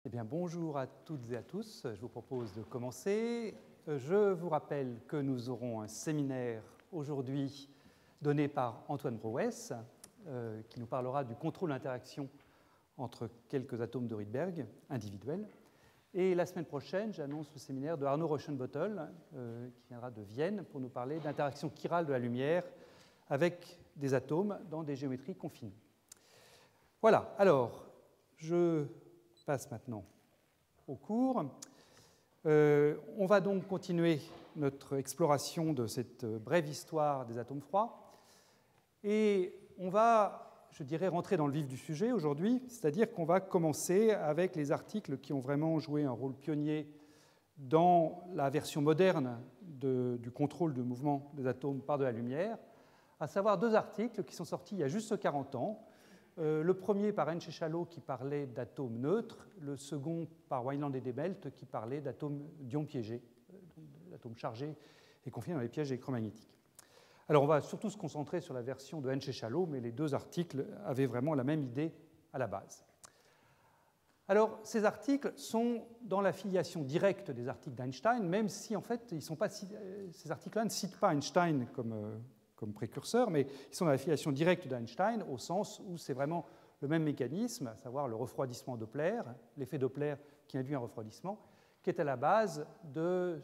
Eh bien, bonjour à toutes et à tous. Je vous propose de commencer. Je vous rappelle que nous aurons un séminaire aujourd'hui donné par Antoine Brouès, qui nous parlera du contrôle d'interaction entre quelques atomes de Rydberg individuels. Et la semaine prochaine, j'annonce le séminaire de Arno Rauschenbottel, qui viendra de Vienne pour nous parler d'interaction chirale de la lumière avec des atomes dans des géométries confinées. Voilà, alors, je passe maintenant au cours. On va donc continuer notre exploration de cette brève histoire des atomes froids. Et on va, je dirais, rentrer dans le vif du sujet aujourd'hui, c'est-à-dire qu'on va commencer avec les articles qui ont vraiment joué un rôle pionnier dans la version moderne du contrôle du mouvement des atomes par de la lumière, à savoir deux articles qui sont sortis il y a juste 40 ans. Le premier par Henschel qui parlait d'atomes neutres, le second par Wineland et Debelt qui parlait d'atomes d'ions piégés, d'atomes chargés et confinés dans les pièges électromagnétiques. Alors on va surtout se concentrer sur la version de Henschel, mais les deux articles avaient vraiment la même idée à la base. Alors ces articles sont dans la filiation directe des articles d'Einstein, même si en fait ces articles-là ne citent pas Einstein comme précurseur, mais ils sont dans la filiation directe d'Einstein au sens où c'est vraiment le même mécanisme, à savoir le refroidissement Doppler, l'effet Doppler qui induit un refroidissement, qui est à la base de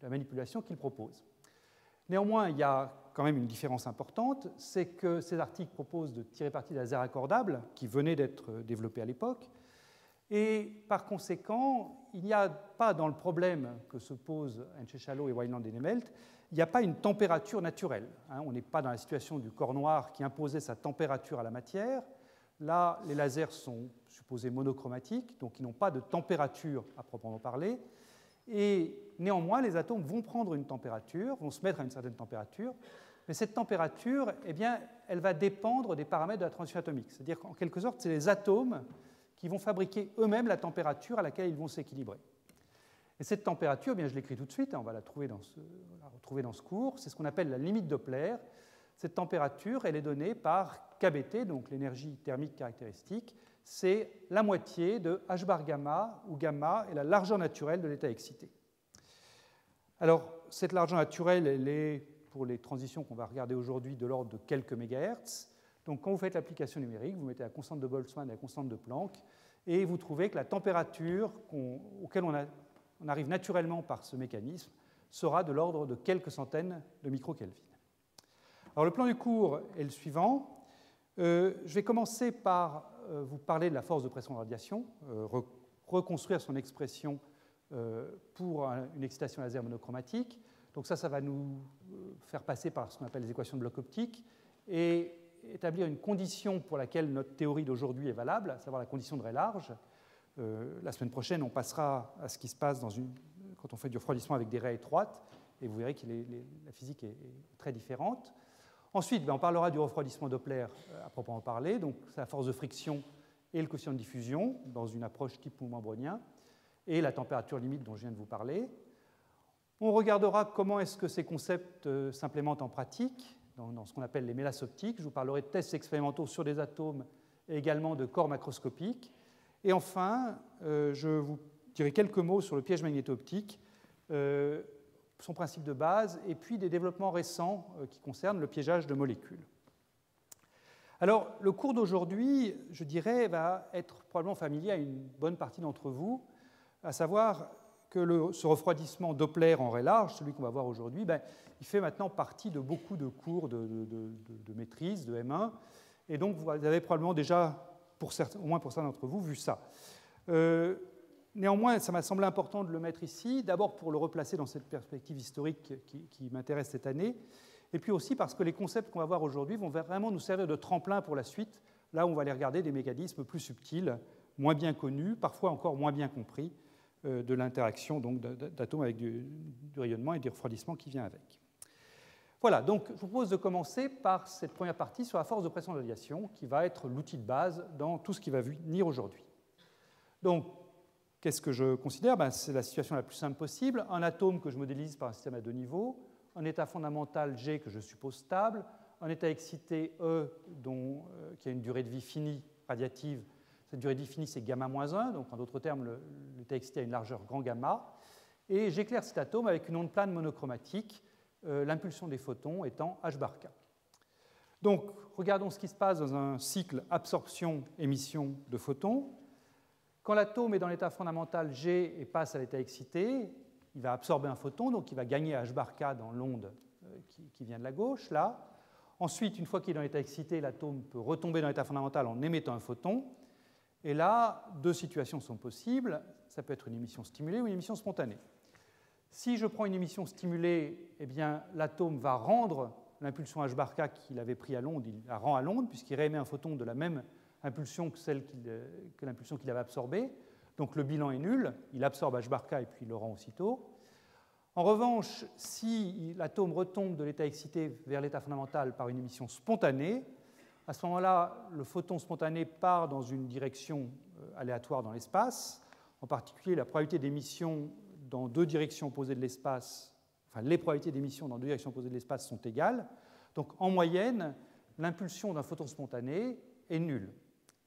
la manipulation qu'il propose. Néanmoins, il y a quand même une différence importante, c'est que ces articles proposent de tirer parti des lasers accordables qui venaient d'être développés à l'époque, et par conséquent, il n'y a pas dans le problème que se posent Henschel et Wineland et Debelt, il n'y a pas une température naturelle. On n'est pas dans la situation du corps noir qui imposait sa température à la matière. Là, les lasers sont supposés monochromatiques, donc ils n'ont pas de température à proprement parler. Et néanmoins, les atomes vont prendre une température, vont se mettre à une certaine température, mais cette température, eh bien, elle va dépendre des paramètres de la transition atomique. C'est-à-dire qu'en quelque sorte, c'est les atomes qui vont fabriquer eux-mêmes la température à laquelle ils vont s'équilibrer. Et cette température, bien, je l'écris tout de suite, on va la retrouver dans ce cours, c'est ce qu'on appelle la limite Doppler. Cette température, elle est donnée par kBT, donc l'énergie thermique caractéristique, c'est la moitié de H bar gamma, où gamma est la largeur naturelle de l'état excité. Alors, cette largeur naturelle, elle est, pour les transitions qu'on va regarder aujourd'hui, de l'ordre de quelques mégahertz. Donc, quand vous faites l'application numérique, vous mettez la constante de Boltzmann et la constante de Planck, et vous trouvez que la température auquel on arrive naturellement par ce mécanisme sera de l'ordre de quelques centaines de microkelvin. Alors, le plan du cours est le suivant. Je vais commencer par vous parler de la force de pression de radiation, reconstruire son expression pour une excitation laser monochromatique. Donc ça va nous faire passer par ce qu'on appelle les équations de bloc optique et établir une condition pour laquelle notre théorie d'aujourd'hui est valable, à savoir la condition de Ray large. La semaine prochaine, on passera à ce qui se passe quand on fait du refroidissement avec des raies étroites, et vous verrez que la physique est très différente. Ensuite, on parlera du refroidissement Doppler à proprement parler, donc c'est la force de friction et le coefficient de diffusion dans une approche type mouvement brownien, et la température limite dont je viens de vous parler. On regardera comment est-ce que ces concepts s'implémentent en pratique, dans ce qu'on appelle les mélasses optiques. Je vous parlerai de tests expérimentaux sur des atomes et également de corps macroscopiques. Et enfin, je vous dirai quelques mots sur le piège magnéto-optique, son principe de base, et puis des développements récents qui concernent le piégeage de molécules. Alors, le cours d'aujourd'hui, je dirais, va être probablement familier à une bonne partie d'entre vous, à savoir que ce refroidissement Doppler en Ray large, celui qu'on va voir aujourd'hui, il fait maintenant partie de beaucoup de cours de maîtrise, de M1, et donc vous avez probablement déjà, au moins pour certains d'entre vous, vu ça. Néanmoins, ça m'a semblé important de le mettre ici, d'abord pour le replacer dans cette perspective historique qui m'intéresse cette année, et puis aussi parce que les concepts qu'on va voir aujourd'hui vont vraiment nous servir de tremplin pour la suite, là où on va aller regarder des mécanismes plus subtils, moins bien connus, parfois encore moins bien compris, de l'interaction d'atomes avec du rayonnement et du refroidissement qui vient avec. Voilà, donc je vous propose de commencer par cette première partie sur la force de pression de radiation, qui va être l'outil de base dans tout ce qui va venir aujourd'hui. Donc, qu'est-ce que je considère ? C'est la situation la plus simple possible. Un atome que je modélise par un système à deux niveaux, un état fondamental G que je suppose stable, un état excité E qui a une durée de vie finie radiative, Cette durée définie, c'est gamma-1, donc en d'autres termes, l'état excité a une largeur grand gamma. Et j'éclaire cet atome avec une onde plane monochromatique, l'impulsion des photons étant h bar k. Donc, regardons ce qui se passe dans un cycle absorption-émission de photons. Quand l'atome est dans l'état fondamental G et passe à l'état excité, il va absorber un photon, donc il va gagner h bar k dans l'onde qui vient de la gauche, là. Ensuite, une fois qu'il est dans l'état excité, l'atome peut retomber dans l'état fondamental en émettant un photon. Et là, deux situations sont possibles. Ça peut être une émission stimulée ou une émission spontanée. Si je prends une émission stimulée, eh bien, l'atome va rendre l'impulsion h bar k qu'il avait pris à l'onde, il la rend à l'onde, puisqu'il réémet un photon de la même impulsion que l'impulsion qu'il avait absorbée. Donc le bilan est nul, il absorbe h bar k et puis il le rend aussitôt. En revanche, si l'atome retombe de l'état excité vers l'état fondamental par une émission spontanée, à ce moment-là, le photon spontané part dans une direction aléatoire dans l'espace. En particulier, la probabilité d'émission dans deux directions opposées de l'espace, enfin les probabilités d'émission dans deux directions opposées de l'espace sont égales. Donc en moyenne, l'impulsion d'un photon spontané est nulle.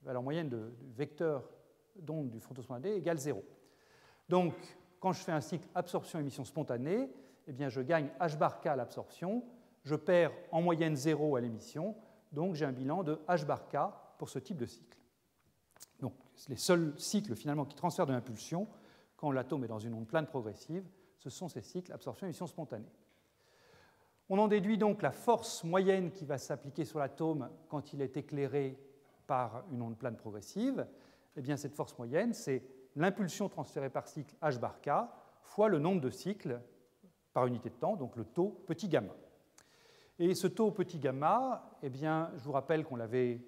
La valeur moyenne de vecteur d'onde du photon spontané égale 0. Donc, quand je fais un cycle absorption-émission spontanée, eh bien, je gagne h bar k à l'absorption, je perds en moyenne 0 à l'émission, donc j'ai un bilan de h bar k pour ce type de cycle. Donc, les seuls cycles finalement qui transfèrent de l'impulsion quand l'atome est dans une onde plane progressive, ce sont ces cycles absorption-émission spontanée. On en déduit donc la force moyenne qui va s'appliquer sur l'atome quand il est éclairé par une onde plane progressive. Eh bien, cette force moyenne, c'est l'impulsion transférée par cycle h bar k fois le nombre de cycles par unité de temps, donc le taux petit gamma. Et ce taux petit gamma, eh bien, je vous rappelle qu'on l'avait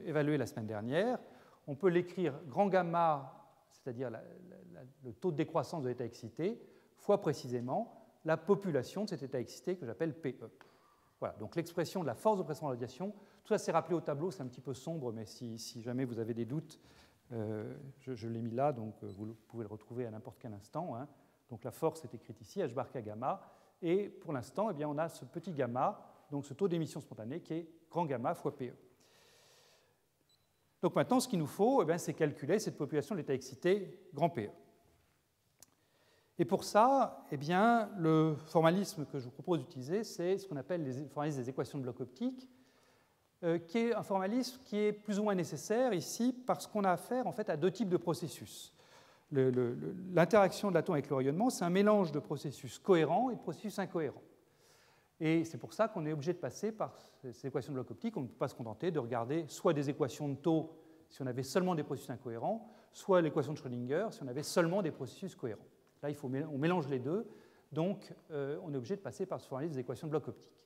évalué la semaine dernière. On peut l'écrire grand gamma, c'est-à-dire le taux de décroissance de l'état excité, fois précisément la population de cet état excité que j'appelle PE. Voilà, donc l'expression de la force de pression de radiation, tout ça c'est rappelé au tableau, c'est un petit peu sombre, mais si jamais vous avez des doutes, je l'ai mis là, donc vous pouvez le retrouver à n'importe quel instant. Hein. Donc la force est écrite ici, h bar k gamma, et pour l'instant, eh bien, on a ce petit gamma, donc ce taux d'émission spontanée qui est grand gamma fois PE. Donc maintenant, ce qu'il nous faut, eh bien, c'est calculer cette population de l'état excité grand PE. Et pour ça, eh bien, le formalisme que je vous propose d'utiliser, c'est ce qu'on appelle le formalisme des équations de bloc optique, qui est un formalisme qui est plus ou moins nécessaire ici parce qu'on a affaire en fait, à deux types de processus. L'interaction de l'atome avec le rayonnement, c'est un mélange de processus cohérents et de processus incohérents. Et c'est pour ça qu'on est obligé de passer par ces équations de bloc optique. On ne peut pas se contenter de regarder soit des équations de taux si on avait seulement des processus incohérents, soit l'équation de Schrödinger si on avait seulement des processus cohérents. Là, on mélange les deux, donc on est obligé de passer par ce formalisme des équations de bloc optique.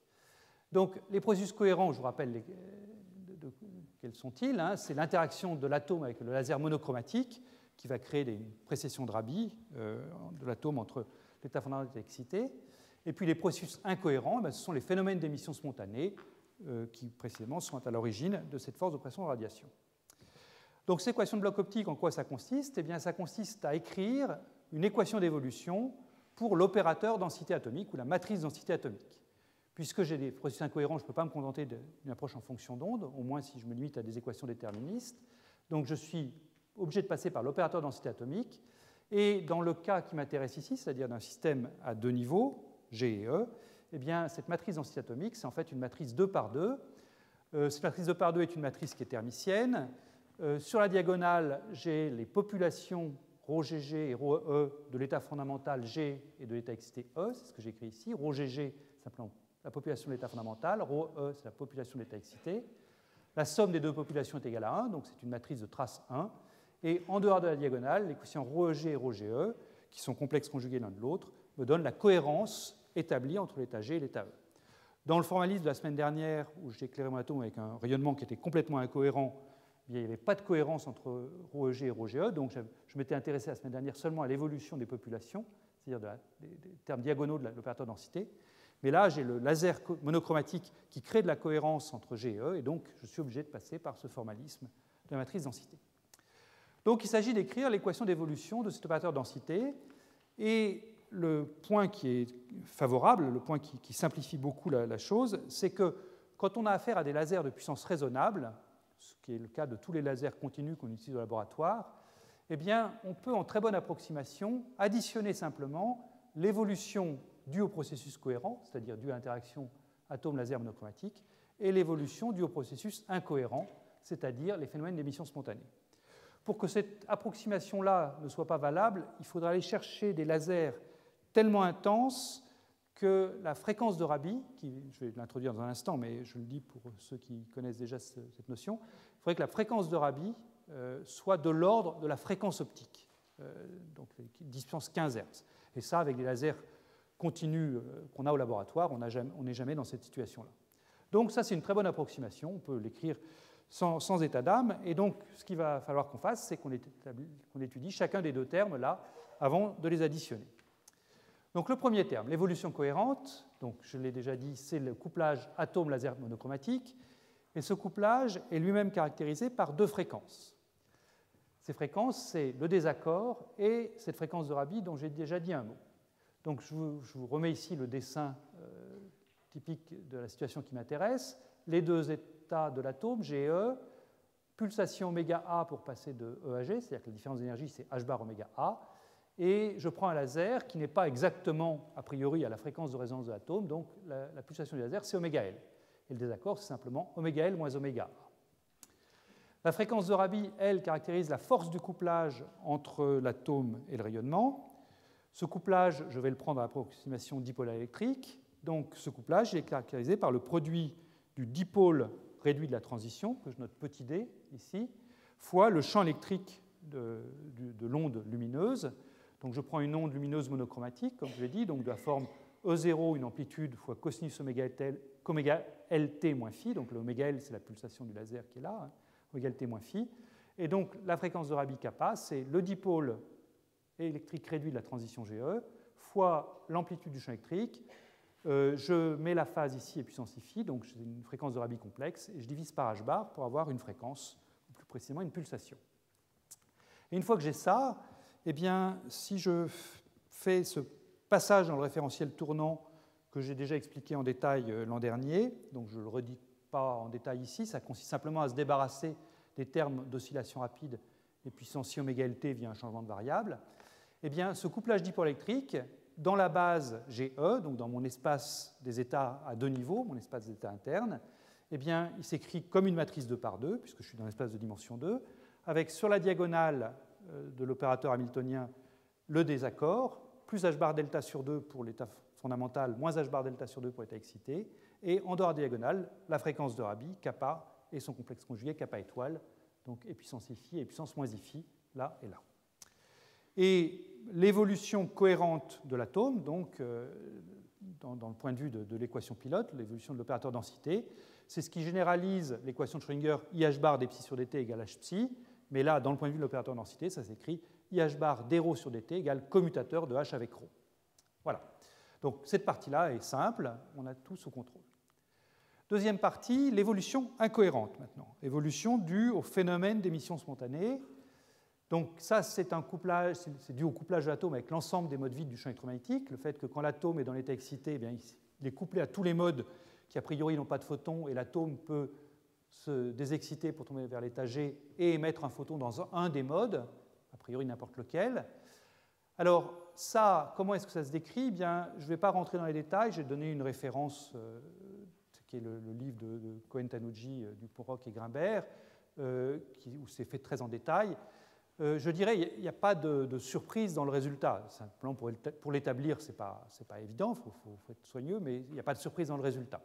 Donc les processus cohérents, je vous rappelle quels sont-ils, hein, c'est l'interaction de l'atome avec le laser monochromatique qui va créer des précessions de Rabi de l'atome entre l'état fondamental et l'état excité. Et puis les processus incohérents, ce sont les phénomènes d'émission spontanée qui précisément sont à l'origine de cette force de pression de radiation. Donc cette équation de bloc optique, en quoi ça consiste? Eh bien, ça consiste à écrire une équation d'évolution pour l'opérateur densité atomique ou la matrice densité atomique. Puisque j'ai des processus incohérents, je ne peux pas me contenter d'une approche en fonction d'onde, au moins si je me limite à des équations déterministes. Donc je suis obligé de passer par l'opérateur densité atomique. Et dans le cas qui m'intéresse ici, c'est-à-dire d'un système à deux niveaux, G et E, eh bien, cette matrice densité atomique, c'est en fait une matrice 2 par 2. Cette matrice 2 par 2 est une matrice qui est thermicienne. Sur la diagonale, j'ai les populations ρGG et ρE de l'état fondamental G et de l'état excité E, c'est ce que j'écris ici. ρGG, simplement la population de l'état fondamental, ρE, c'est la population de l'état excité. La somme des deux populations est égale à 1, donc c'est une matrice de trace 1. Et en dehors de la diagonale, les quotients ρEG et ρGE, qui sont complexes conjugués l'un de l'autre, me donnent la cohérence établie entre l'état G et l'état E. Dans le formalisme de la semaine dernière, où j'ai éclairé mon atome avec un rayonnement qui était complètement incohérent, il n'y avait pas de cohérence entre ρEG et ρGE, donc je m'étais intéressé la semaine dernière seulement à l'évolution des populations, c'est-à-dire des termes diagonaux de l'opérateur densité. Mais là, j'ai le laser monochromatique qui crée de la cohérence entre G et E, et donc je suis obligé de passer par ce formalisme de la matrice densité. Donc il s'agit d'écrire l'équation d'évolution de cet opérateur densité, et le point qui est favorable, le point qui simplifie beaucoup la chose, c'est que quand on a affaire à des lasers de puissance raisonnable, ce qui est le cas de tous les lasers continus qu'on utilise au laboratoire, eh bien, on peut en très bonne approximation additionner simplement l'évolution due au processus cohérent, c'est-à-dire due à l'interaction atome-laser monochromatique, et l'évolution due au processus incohérent, c'est-à-dire les phénomènes d'émission spontanée. Pour que cette approximation-là ne soit pas valable, il faudra aller chercher des lasers tellement intenses que la fréquence de Rabi, je vais l'introduire dans un instant, mais je le dis pour ceux qui connaissent déjà cette notion, il faudrait que la fréquence de Rabi soit de l'ordre de la fréquence optique, donc distance 15 Hz. Et ça, avec des lasers continus qu'on a au laboratoire, on n'est jamais dans cette situation-là. Donc ça, c'est une très bonne approximation, on peut l'écrire sans état d'âme, et donc ce qu'il va falloir qu'on fasse, c'est qu'on étudie chacun des deux termes là, avant de les additionner. Donc le premier terme, l'évolution cohérente, donc je l'ai déjà dit, c'est le couplage atome-laser monochromatique, et ce couplage est lui-même caractérisé par deux fréquences. Ces fréquences, c'est le désaccord et cette fréquence de Rabi dont j'ai déjà dit un mot. Donc je vous remets ici le dessin typique de la situation qui m'intéresse. Les deux états de l'atome, G et E, pulsation oméga A pour passer de E à G, c'est-à-dire que la différence d'énergie, c'est H bar oméga A. Et je prends un laser qui n'est pas exactement, a priori, à la fréquence de résonance de l'atome, donc la pulsation du laser, c'est oméga L. Et le désaccord, c'est simplement oméga L moins oméga A. La fréquence de Rabi, elle, caractérise la force du couplage entre l'atome et le rayonnement. Ce couplage, je vais le prendre à l'approximation dipolaire électrique. Donc ce couplage est caractérisé par le produit du dipôle réduit de la transition, que je note petit d ici, fois le champ électrique de l'onde lumineuse. Donc je prends une onde lumineuse monochromatique, comme je l'ai dit, donc de la forme E0, une amplitude fois cosinus oméga LT moins phi, donc l'oméga L, c'est la pulsation du laser qui est là, hein, oméga LT moins phi. Et donc la fréquence de Rabi kappa, c'est le dipôle électrique réduit de la transition GE, fois l'amplitude du champ électrique. Je mets la phase ici et puissance phi, donc j'ai une fréquence de Rabi complexe, et je divise par H bar pour avoir une fréquence, ou plus précisément une pulsation. Et une fois que j'ai ça, eh bien, si je fais ce passage dans le référentiel tournant que j'ai déjà expliqué en détail l'an dernier, donc je ne le redis pas en détail ici, ça consiste simplement à se débarrasser des termes d'oscillation rapide et puissance i oméga LT via un changement de variable, eh bien, ce couplage dipôle électrique, dans la base GE, donc dans mon espace des états à deux niveaux, mon espace des états internes, eh bien, il s'écrit comme une matrice 2 par 2, puisque je suis dans l'espace de dimension 2, avec sur la diagonale de l'opérateur hamiltonien le désaccord, plus h bar delta sur 2 pour l'état fondamental, moins h bar delta sur 2 pour l'état excité, et en dehors diagonale, la fréquence de Rabi, kappa, et son complexe conjugué, kappa étoile, donc et puissance i-phi et puissance moins i-phi, là et là. Et l'évolution cohérente de l'atome, donc dans le point de vue de l'équation pilote, l'évolution de l'opérateur densité, c'est ce qui généralise l'équation de Schrödinger IH bar dψ sur dt égale h psi, mais là, dans le point de vue de l'opérateur densité, ça s'écrit IH bar d sur dt égale commutateur de h avec ρ. Voilà. Donc cette partie-là est simple, on a tout sous contrôle. Deuxième partie, l'évolution incohérente maintenant. Évolution due au phénomène d'émission spontanée. Donc ça, c'est un couplage, c'est dû au couplage de l'atome avec l'ensemble des modes vides du champ électromagnétique, le fait que quand l'atome est dans l'état excité, eh bien, il est couplé à tous les modes qui a priori n'ont pas de photons, et l'atome peut se désexciter pour tomber vers l'état G et émettre un photon dans un des modes, a priori n'importe lequel. Alors ça, comment est-ce que ça se décrit? Eh bien, je ne vais pas rentrer dans les détails, j'ai donné une référence qui est le livre de Cohen-Tanucci, Dupont-Roch et Grimbert, où c'est fait très en détail. Je dirais qu'il n'y a pas de surprise dans le résultat. Simplement pour l'établir, ce n'est pas évident, il faut être soigneux, mais il n'y a pas de surprise dans le résultat.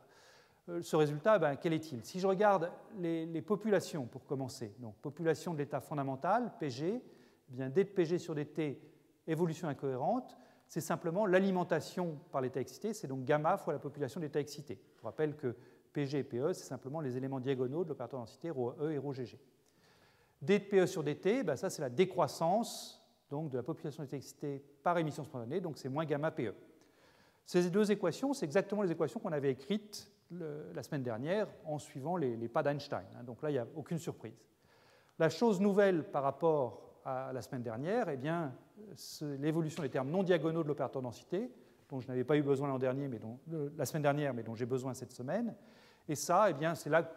Ce résultat, ben, quel est-il? Si je regarde les populations, pour commencer, donc population de l'état fondamental, PG, eh bien, d de PG sur dt, évolution incohérente, c'est simplement l'alimentation par l'état excité, c'est donc gamma fois la population d'état excité. Je vous rappelle que PG et PE, c'est simplement les éléments diagonaux de l'opérateur densité ρE et ρGG. D de PE sur dt, ben ça c'est la décroissance donc, de la population d'état excité par émission spontanée, donc c'est moins gamma PE. Ces deux équations, c'est exactement les équations qu'on avait écrites la semaine dernière en suivant les pas d'Einstein. Donc là, il n'y a aucune surprise. La chose nouvelle par rapport à la semaine dernière, eh bien, c'est l'évolution des termes non diagonaux de l'opérateur densité, dont je n'avais pas eu besoin la semaine dernière, mais dont j'ai besoin cette semaine. Et ça, eh bien, c'est là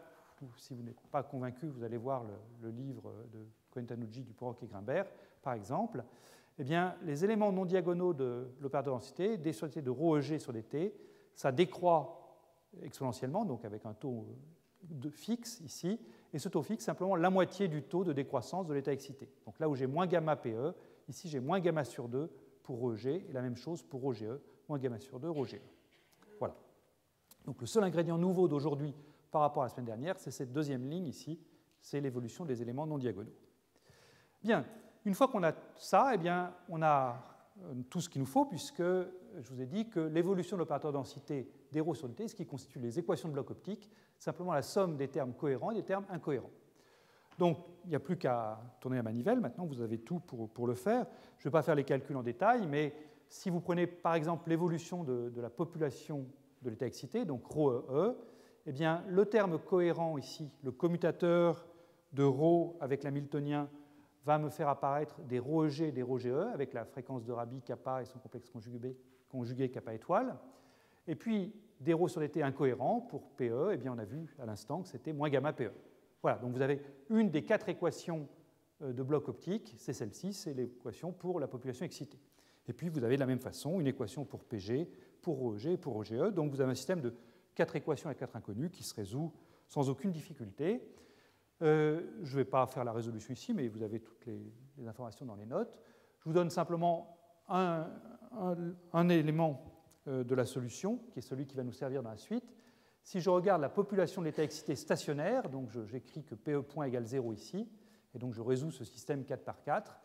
si vous n'êtes pas convaincu, vous allez voir le livre de Cohen-Tanucci, Duporok et Grimbert, par exemple. Eh bien, les éléments non diagonaux de l'opérateur de densité, d sur dt de ρEg sur dt, ça décroît exponentiellement, donc avec un taux fixe ici, et ce taux fixe, c'est simplement la moitié du taux de décroissance de l'état excité. Donc là où j'ai moins gamma PE, ici j'ai moins gamma sur 2 pour ρg, et la même chose pour ρge, moins gamma sur 2 ρge. Voilà. Donc le seul ingrédient nouveau d'aujourd'hui par rapport à la semaine dernière, c'est cette deuxième ligne ici, c'est l'évolution des éléments non diagonaux. Bien, une fois qu'on a ça, eh bien, on a tout ce qu'il nous faut, puisque je vous ai dit que l'évolution de l'opérateur de densité d sur dt, ce qui constitue les équations de bloc optique, c'est simplement la somme des termes cohérents et des termes incohérents. Donc, il n'y a plus qu'à tourner la manivelle. Maintenant, vous avez tout pour le faire. Je ne vais pas faire les calculs en détail, mais si vous prenez par exemple l'évolution de la population de l'état excité, donc ρe, eh bien, le terme cohérent ici, le commutateur de ρ avec l'hamiltonien, va me faire apparaître des ρEg et des ρGe avec la fréquence de Rabi kappa et son complexe conjugué kappa étoile. Et puis, des ρ sur dt incohérents pour PE, eh bien, on a vu à l'instant que c'était moins gamma PE. Voilà, donc vous avez une des 4 équations de bloc optique, c'est celle-ci, c'est l'équation pour la population excitée. Et puis, vous avez de la même façon une équation pour PG, pour ρEg et pour ρGe. Donc, vous avez un système de 4 équations à 4 inconnues qui se résout sans aucune difficulté. Je ne vais pas faire la résolution ici, mais vous avez toutes les informations dans les notes. Je vous donne simplement un élément de la solution, qui est celui qui va nous servir dans la suite. Si je regarde la population de l'état excité stationnaire, donc j'écris que PE point égale 0 ici, et donc je résous ce système 4 par 4,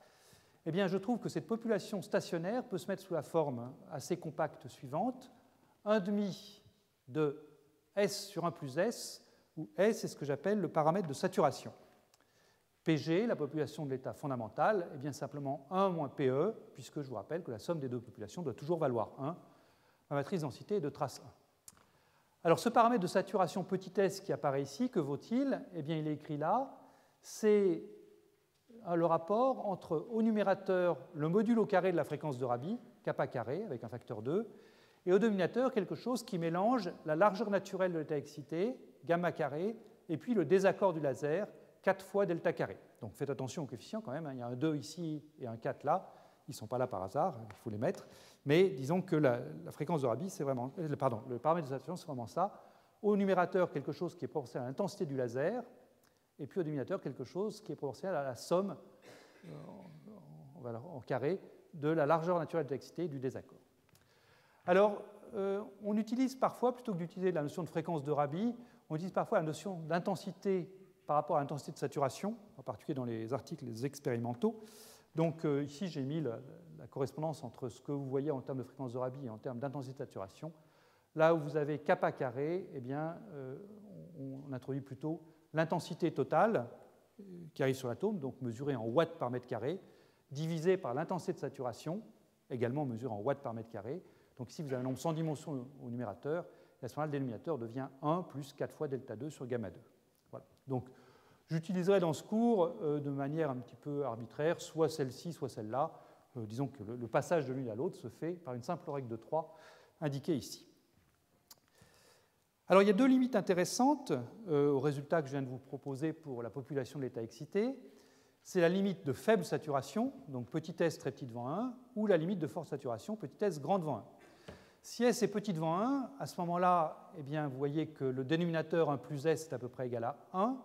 eh bien je trouve que cette population stationnaire peut se mettre sous la forme assez compacte suivante, 1,5 de S sur 1 plus S, où S est ce que j'appelle le paramètre de saturation. PG, la population de l'état fondamental, est bien simplement 1 moins PE, puisque je vous rappelle que la somme des deux populations doit toujours valoir 1. Ma matrice densité est de trace 1. Alors ce paramètre de saturation petit s qui apparaît ici, que vaut-il? Eh bien il est écrit là, c'est le rapport entre au numérateur le module au carré de la fréquence de Rabi, kappa carré avec un facteur 2, et au dénominateur quelque chose qui mélange la largeur naturelle de l'état excité, gamma carré, et puis le désaccord du laser, 4 fois delta carré. Donc faites attention aux coefficients quand même, hein. Il y a un 2 ici et un 4 là, ils ne sont pas là par hasard, il faut les mettre, mais disons que la fréquence de Rabi, c'est vraiment, le paramètre de saturation, c'est vraiment ça. Au numérateur, quelque chose qui est proportionnel à l'intensité du laser, et puis au dénominateur, quelque chose qui est proportionnel à la somme en carré de la largeur naturelle de l'excité et du désaccord. Alors, on utilise parfois, plutôt que d'utiliser la notion de fréquence de Rabi, on utilise parfois la notion d'intensité par rapport à l'intensité de saturation, en particulier dans les articles expérimentaux. Donc ici, j'ai mis la correspondance entre ce que vous voyez en termes de fréquence de Rabi et en termes d'intensité de saturation. Là où vous avez kappa carré, eh bien, on introduit plutôt l'intensité totale qui arrive sur l'atome, donc mesurée en watts par mètre carré, divisée par l'intensité de saturation, également mesurée en watts par mètre carré. Donc ici, vous avez un nombre sans dimension au numérateur, et à ce moment-là, le dénominateur devient 1 plus 4 fois delta 2 sur gamma 2. Voilà. Donc, j'utiliserai dans ce cours de manière un petit peu arbitraire, soit celle-ci, soit celle-là. Disons que le passage de l'une à l'autre se fait par une simple règle de 3 indiquée ici. Alors, il y a deux limites intéressantes au résultat que je viens de vous proposer pour la population de l'état excité. C'est la limite de faible saturation, donc petit s très petit devant 1, ou la limite de forte saturation, petit s grand devant 1. Si s est petit devant 1, à ce moment-là, eh bien, vous voyez que le dénominateur 1 plus s est à peu près égal à 1.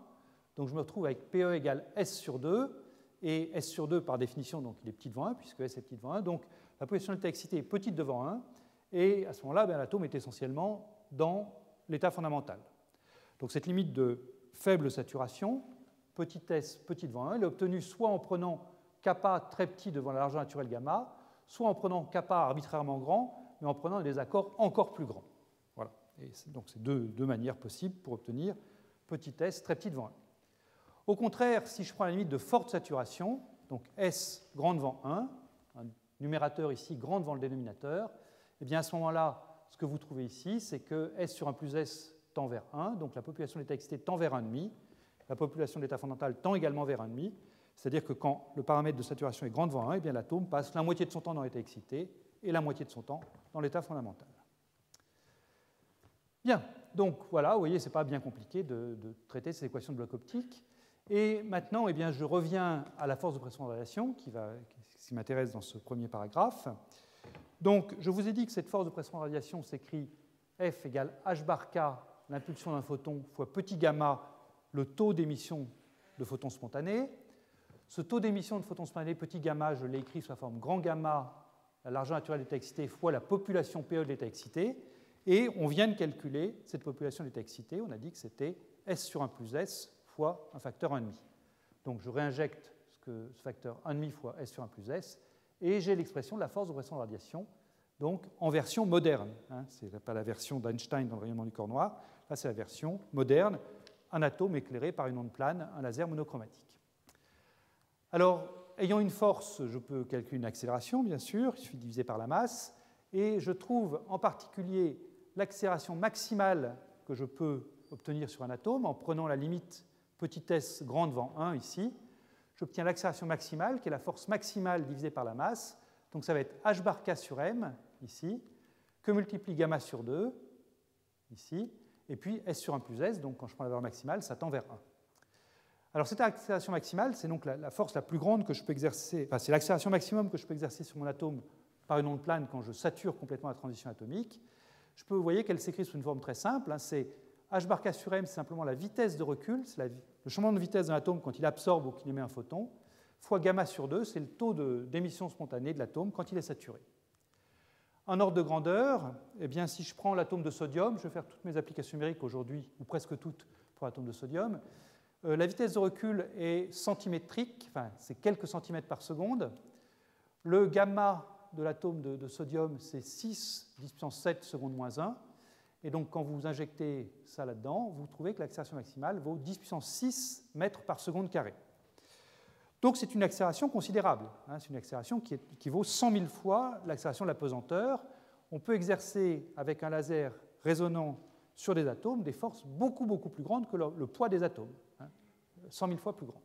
Donc je me retrouve avec PE égale S sur 2, et S sur 2 par définition, donc il est petit devant 1, puisque S est petit devant 1, donc la population de l'état excité est petite devant 1, et à ce moment-là, l'atome est essentiellement dans l'état fondamental. Donc cette limite de faible saturation, petit s petit devant 1, elle est obtenue soit en prenant kappa très petit devant la largeur naturelle gamma, soit en prenant kappa arbitrairement grand, mais en prenant des accords encore plus grands. Voilà. Et donc c'est deux manières possibles pour obtenir petit s très petit devant 1. Au contraire, si je prends la limite de forte saturation, donc S grand devant 1, un numérateur ici grand devant le dénominateur, eh bien à ce moment-là, ce que vous trouvez ici, c'est que S sur 1 plus S tend vers 1, donc la population de l'état excité tend vers 1,5, la population de l'état fondamental tend également vers 1,5, c'est-à-dire que quand le paramètre de saturation est grand devant 1, eh bien l'atome passe la moitié de son temps dans l'état excité et la moitié de son temps dans l'état fondamental. Bien, donc voilà, vous voyez, ce n'est pas bien compliqué de traiter ces équations de bloc optique. Et maintenant, eh bien, je reviens à la force de pression de radiation qui m'intéresse dans ce premier paragraphe. Donc, je vous ai dit que cette force de pression de radiation s'écrit F égale h bar k, l'impulsion d'un photon, fois petit gamma, le taux d'émission de photons spontanés. Ce taux d'émission de photons spontanés, petit gamma, je l'ai écrit sous la forme grand gamma, la largeur naturelle de l'état excité, fois la population PE de l'état excité. Et on vient de calculer cette population d'état excité. On a dit que c'était S sur 1 plus S fois un facteur 1,5. Donc je réinjecte ce facteur 1,5 fois S sur 1 plus S, et j'ai l'expression de la force de pression de radiation, donc en version moderne. Ce n'est pas la version d'Einstein dans le rayonnement du corps noir, là c'est la version moderne, un atome éclairé par une onde plane, un laser monochromatique. Alors, ayant une force, je peux calculer une accélération, bien sûr, il suffit de diviser par la masse, et je trouve en particulier l'accélération maximale que je peux obtenir sur un atome en prenant la limite petit s grand devant 1 ici. J'obtiens l'accélération maximale qui est la force maximale divisée par la masse. Donc ça va être h bar k sur m ici, que multiplie gamma sur 2 ici, et puis s sur 1 plus s, donc quand je prends la valeur maximale, ça tend vers 1. Alors cette accélération maximale, c'est donc la force la plus grande que je peux exercer, enfin c'est l'accélération maximum que je peux exercer sur mon atome par une onde plane quand je sature complètement la transition atomique. Vous voyez qu'elle s'écrit sous une forme très simple, c'est h bar k sur m, c'est simplement la vitesse de recul, c'est le changement de vitesse d'un atome quand il absorbe ou qu'il émet un photon, fois gamma sur 2, c'est le taux d'émission spontanée de l'atome quand il est saturé. En ordre de grandeur, eh bien, si je prends l'atome de sodium, je vais faire toutes mes applications numériques aujourd'hui, ou presque toutes pour l'atome de sodium, la vitesse de recul est centimétrique, enfin, c'est quelques centimètres par seconde. Le gamma de l'atome de sodium, c'est 6 10 puissance 7 seconde moins 1. Et donc, quand vous injectez ça là-dedans, vous trouvez que l'accélération maximale vaut 10 puissance 6 mètres par seconde carré. Donc, c'est une accélération considérable. C'est une accélération qui vaut 100 000 fois l'accélération de la pesanteur. On peut exercer avec un laser résonnant sur des atomes des forces beaucoup, beaucoup plus grandes que le poids des atomes. 100 000 fois plus grand.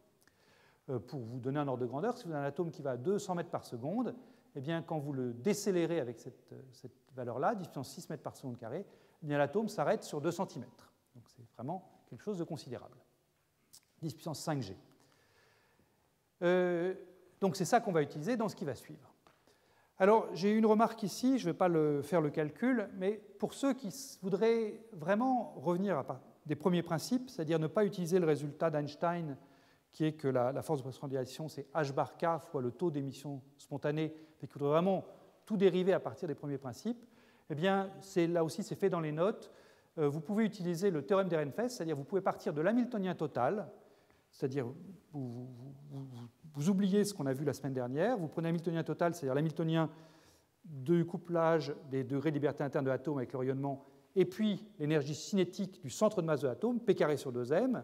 Pour vous donner un ordre de grandeur, si vous avez un atome qui va à 200 mètres par seconde, eh bien, quand vous le décélérez avec cette valeur-là, 10 puissance 6 mètres par seconde carré, eh bien, l'atome s'arrête sur 2 cm. Donc c'est vraiment quelque chose de considérable. 10 puissance 5G. Donc c'est ça qu'on va utiliser dans ce qui va suivre. Alors j'ai une remarque ici, je ne vais pas faire le calcul, mais pour ceux qui voudraient vraiment revenir à des premiers principes, c'est-à-dire ne pas utiliser le résultat d'Einstein, qui est que la force de pression de radiation, c'est h bar k fois le taux d'émission spontanée, et qu'il faudrait vraiment tout dériver à partir des premiers principes, eh bien, là aussi, c'est fait dans les notes. Vous pouvez utiliser le théorème d'Ehrenfest, c'est-à-dire vous pouvez partir de l'hamiltonien total, c'est-à-dire vous oubliez ce qu'on a vu la semaine dernière, vous prenez l'hamiltonien total, c'est-à-dire l'hamiltonien du couplage des degrés de liberté interne de l'atome avec le rayonnement, et puis l'énergie cinétique du centre de masse de l'atome, P carré sur 2m,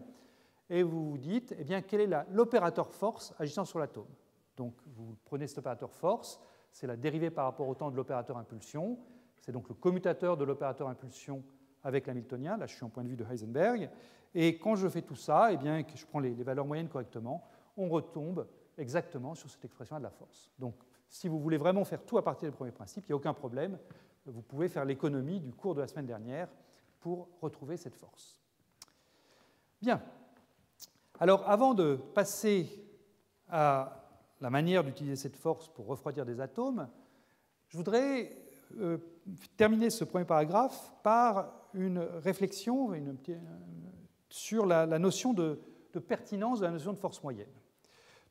et vous vous dites, eh bien, quel est l'opérateur force agissant sur l'atome. Donc, vous prenez cet opérateur force, c'est la dérivée par rapport au temps de l'opérateur impulsion, c'est donc le commutateur de l'opérateur impulsion avec l'hamiltonien, là je suis en point de vue de Heisenberg, et quand je fais tout ça, eh bien, que je prends les valeurs moyennes correctement, on retombe exactement sur cette expression de la force. Donc, si vous voulez vraiment faire tout à partir des premiers principes, il n'y a aucun problème, vous pouvez faire l'économie du cours de la semaine dernière pour retrouver cette force. Bien. Alors, avant de passer à la manière d'utiliser cette force pour refroidir des atomes, je voudrais terminer ce premier paragraphe par une réflexion sur la notion de pertinence de la notion de force moyenne.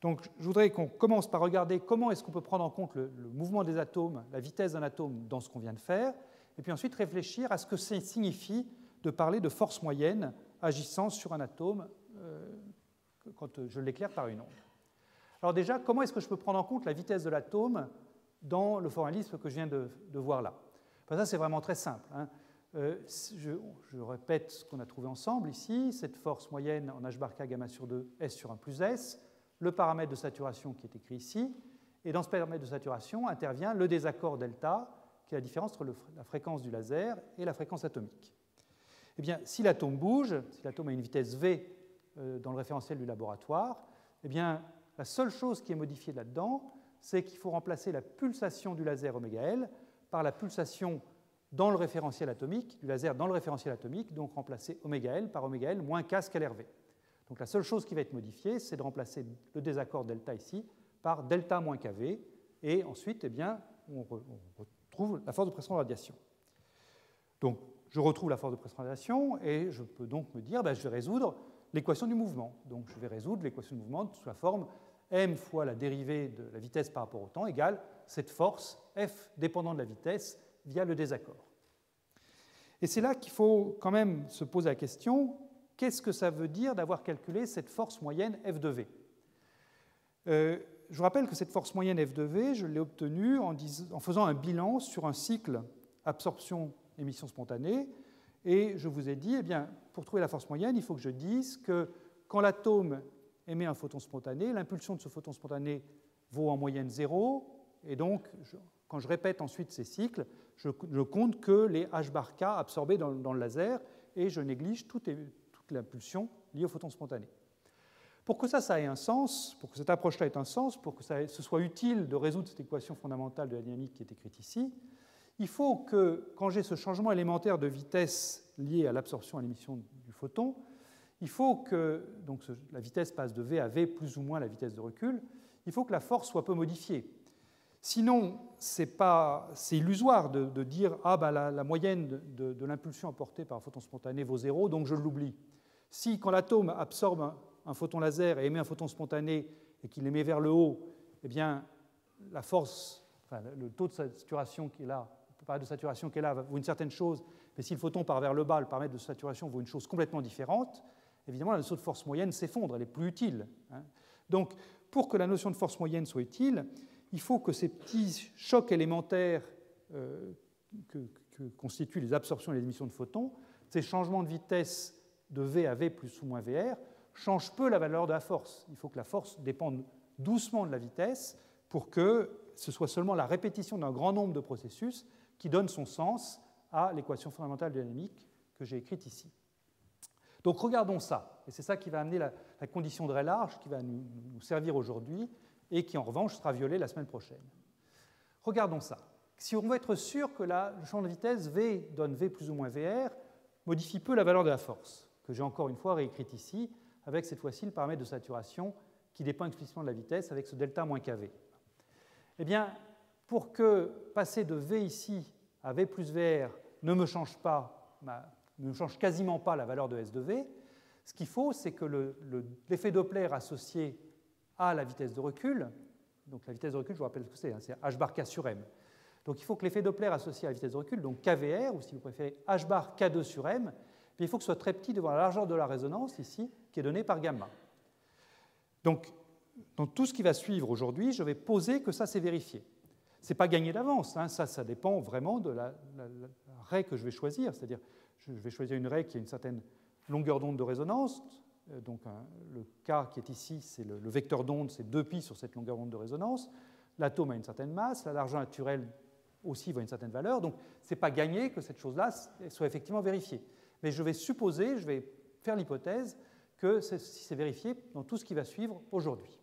Donc, je voudrais qu'on commence par regarder comment est-ce qu'on peut prendre en compte le mouvement des atomes, la vitesse d'un atome dans ce qu'on vient de faire, et puis ensuite réfléchir à ce que ça signifie de parler de force moyenne agissant sur un atome quand je l'éclaire par une onde. Alors déjà, comment est-ce que je peux prendre en compte la vitesse de l'atome dans le formalisme que je viens de voir là? Enfin, ça, c'est vraiment très simple. Je répète ce qu'on a trouvé ensemble ici, cette force moyenne en h bar k gamma sur 2, S sur 1 plus S, le paramètre de saturation qui est écrit ici, et dans ce paramètre de saturation intervient le désaccord delta, qui est la différence entre la fréquence du laser et la fréquence atomique. Eh bien, si l'atome bouge, si l'atome a une vitesse v dans le référentiel du laboratoire, eh bien, la seule chose qui est modifiée là-dedans, c'est qu'il faut remplacer la pulsation du laser ωl par la pulsation dans le référentiel atomique, du laser dans le référentiel atomique, donc remplacer ωL par ωL moins k scalaire V. Donc la seule chose qui va être modifiée, c'est de remplacer le désaccord delta ici par delta moins kV, et ensuite, eh bien, on retrouve la force de pression de radiation. Donc, je retrouve la force de pression de radiation, et je peux donc me dire, je vais résoudre l'équation du mouvement. Donc, je vais résoudre l'équation du mouvement sous la forme m fois la dérivée de la vitesse par rapport au temps égale cette force F dépendant de la vitesse via le désaccord. Et c'est là qu'il faut quand même se poser la question, qu'est-ce que ça veut dire d'avoir calculé cette force moyenne F de V? Je vous rappelle que cette force moyenne F de V, je l'ai obtenue en faisant un bilan sur un cycle absorption-émission spontanée, et je vous ai dit, eh bien, pour trouver la force moyenne, il faut que je dise que quand l'atome émet un photon spontané, l'impulsion de ce photon spontané vaut en moyenne 0, et donc, quand je répète ensuite ces cycles, je compte que les H bar K absorbés dans le laser, et je néglige toute l'impulsion liée au photon spontané. Pour que ça ait un sens, pour que cette approche-là ait un sens, pour que ce soit utile de résoudre cette équation fondamentale de la dynamique qui est écrite ici, il faut que, quand j'ai ce changement élémentaire de vitesse lié à l'absorption et à l'émission du photon, il faut que donc, la vitesse passe de V à V plus ou moins la vitesse de recul, il faut que la force soit peu modifiée. Sinon, c'est illusoire de dire la moyenne de l'impulsion apportée par un photon spontané vaut 0, donc je l'oublie. Si, quand l'atome absorbe un photon laser et émet un photon spontané et qu'il émet vers le haut, eh bien, la force, le taux de saturation qui est là, le paramètre de saturation qui est là vaut une certaine chose, mais si le photon part vers le bas, le paramètre de saturation vaut une chose complètement différente. Évidemment, la notion de force moyenne s'effondre, elle est plus utile. Donc, pour que la notion de force moyenne soit utile, il faut que ces petits chocs élémentaires que constituent les absorptions et les émissions de photons, ces changements de vitesse de V à V plus ou moins VR, changent peu la valeur de la force. Il faut que la force dépende doucement de la vitesse pour que ce soit seulement la répétition d'un grand nombre de processus qui donne son sens à l'équation fondamentale de la dynamique que j'ai écrite ici. Donc regardons ça, et c'est ça qui va amener la condition de Raylarge qui va nous servir aujourd'hui et qui en revanche sera violée la semaine prochaine. Regardons ça. Si on veut être sûr que le champ de vitesse V donne V plus ou moins VR, modifie peu la valeur de la force, que j'ai encore une fois réécrite ici, avec cette fois-ci le paramètre de saturation qui dépend explicitement de la vitesse avec ce delta moins kV. Eh bien, pour que passer de V ici à V plus VR ne me change quasiment pas la valeur de S de V, ce qu'il faut, c'est que l'effet Doppler associé à la vitesse de recul, donc la vitesse de recul, je vous rappelle ce que c'est H bar K sur M. Donc il faut que l'effet Doppler associé à la vitesse de recul, donc KVR, ou si vous préférez H bar K2 sur M, il faut que ce soit très petit devant la largeur de la résonance, ici, qui est donnée par gamma. Donc, dans tout ce qui va suivre aujourd'hui, je vais poser que ça, c'est vérifié. Ce n'est pas gagné d'avance, ça dépend vraiment de la raie que je vais choisir, c'est-à-dire je vais choisir une raie qui a une certaine longueur d'onde de résonance, donc le K qui est ici, c'est le vecteur d'onde, c'est 2π sur cette longueur d'onde de résonance, l'atome a une certaine masse, la largeur naturelle aussi va à une certaine valeur, donc ce n'est pas gagné que cette chose-là soit effectivement vérifiée. Mais je vais supposer, je vais faire l'hypothèse que si c'est vérifié dans tout ce qui va suivre aujourd'hui.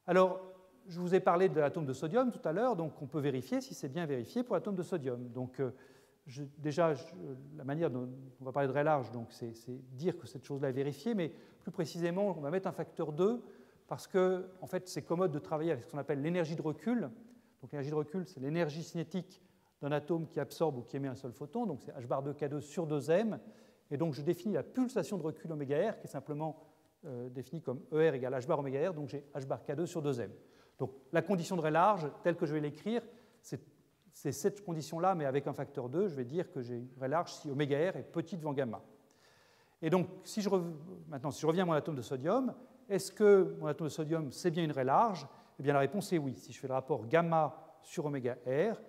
Alors, je vous ai parlé de l'atome de sodium tout à l'heure, donc on peut vérifier si c'est bien vérifié pour l'atome de sodium. Donc, la manière dont on va parler de Raylarge, c'est dire que cette chose-là est vérifiée, mais plus précisément, on va mettre un facteur 2 parce que, en fait, c'est commode de travailler avec ce qu'on appelle l'énergie de recul. Donc, l'énergie de recul, c'est l'énergie cinétique d'un atome qui absorbe ou qui émet un seul photon, donc c'est H bar 2K2 sur 2m, et donc je définis la pulsation de recul oméga R, qui est simplement définie comme ER égale H bar oméga R, donc j'ai H bar K2 sur 2m. Donc la condition de Raylarge, telle que je vais l'écrire, c'est cette condition-là, mais avec un facteur 2, je vais dire que j'ai une Raylarge si oméga R est petit devant gamma. Et donc, maintenant, si je reviens à mon atome de sodium, est-ce que mon atome de sodium, c'est bien une Raylarge? Eh bien, la réponse est oui. Si je fais le rapport gamma sur oméga R,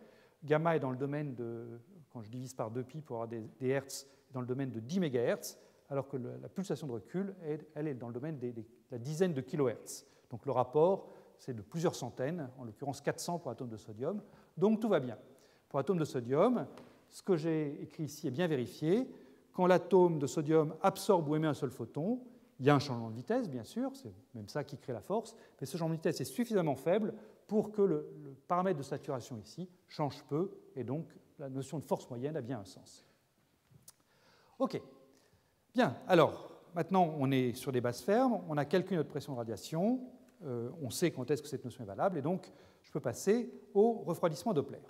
gamma est dans le domaine de, quand je divise par 2π pour avoir des hertz, dans le domaine de 10 MHz, alors que la pulsation de recul, elle est dans le domaine de la dizaine de kHz. Donc le rapport, c'est de plusieurs centaines, en l'occurrence 400 pour l'atome de sodium. Donc tout va bien. Pour l'atome de sodium, ce que j'ai écrit ici est bien vérifié. Quand l'atome de sodium absorbe ou émet un seul photon, il y a un changement de vitesse, bien sûr, c'est même ça qui crée la force, mais ce changement de vitesse est suffisamment faible pour que le paramètre de saturation ici change peu, et donc la notion de force moyenne a bien un sens. OK. Bien, alors, maintenant on est sur des bases fermes, on a calculé notre pression de radiation, on sait quand est-ce que cette notion est valable, et donc je peux passer au refroidissement Doppler.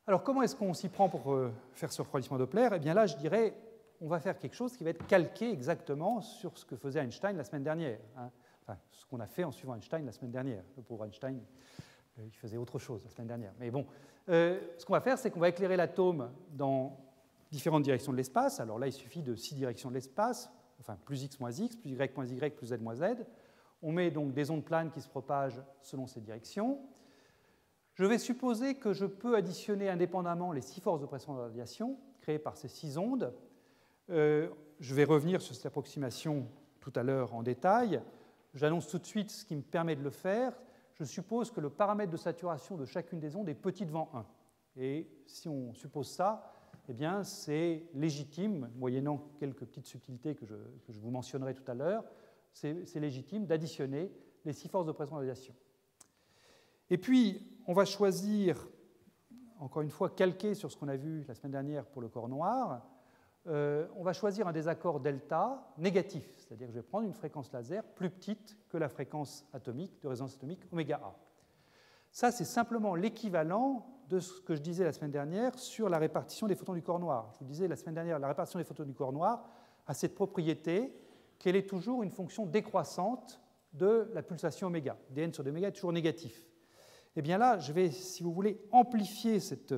Alors, comment est-ce qu'on s'y prend pour faire ce refroidissement Doppler? Eh bien là, je dirais, on va faire quelque chose qui va être calqué exactement sur ce que faisait Einstein la semaine dernière. Enfin, ce qu'on a fait en suivant Einstein la semaine dernière. Le pauvre Einstein, il faisait autre chose la semaine dernière. Mais bon, ce qu'on va faire, c'est qu'on va éclairer l'atome dans différentes directions de l'espace. Alors là, il suffit de 6 directions de l'espace, enfin plus x moins x, plus y moins y, plus z moins z. On met donc des ondes planes qui se propagent selon ces directions. Je vais supposer que je peux additionner indépendamment les 6 forces de pression de radiation créées par ces 6 ondes. Je vais revenir sur cette approximation tout à l'heure en détail. J'annonce tout de suite ce qui me permet de le faire. Je suppose que le paramètre de saturation de chacune des ondes est petit devant 1. Et si on suppose ça, eh bien, c'est légitime, moyennant quelques petites subtilités que je vous mentionnerai tout à l'heure, c'est légitime d'additionner les 6 forces de pression de radiation. Et puis, on va choisir, encore une fois, calqué sur ce qu'on a vu la semaine dernière pour le corps noir, on va choisir un désaccord delta négatif, c'est-à-dire que je vais prendre une fréquence laser plus petite que la fréquence atomique de résonance atomique oméga A. Ça, c'est simplement l'équivalent de ce que je disais la semaine dernière sur la répartition des photons du corps noir. Je vous disais la semaine dernière, la répartition des photons du corps noir a cette propriété qu'elle est toujours une fonction décroissante de la pulsation oméga. dn sur dωméga est toujours négatif. Eh bien là, je vais, si vous voulez, amplifier cette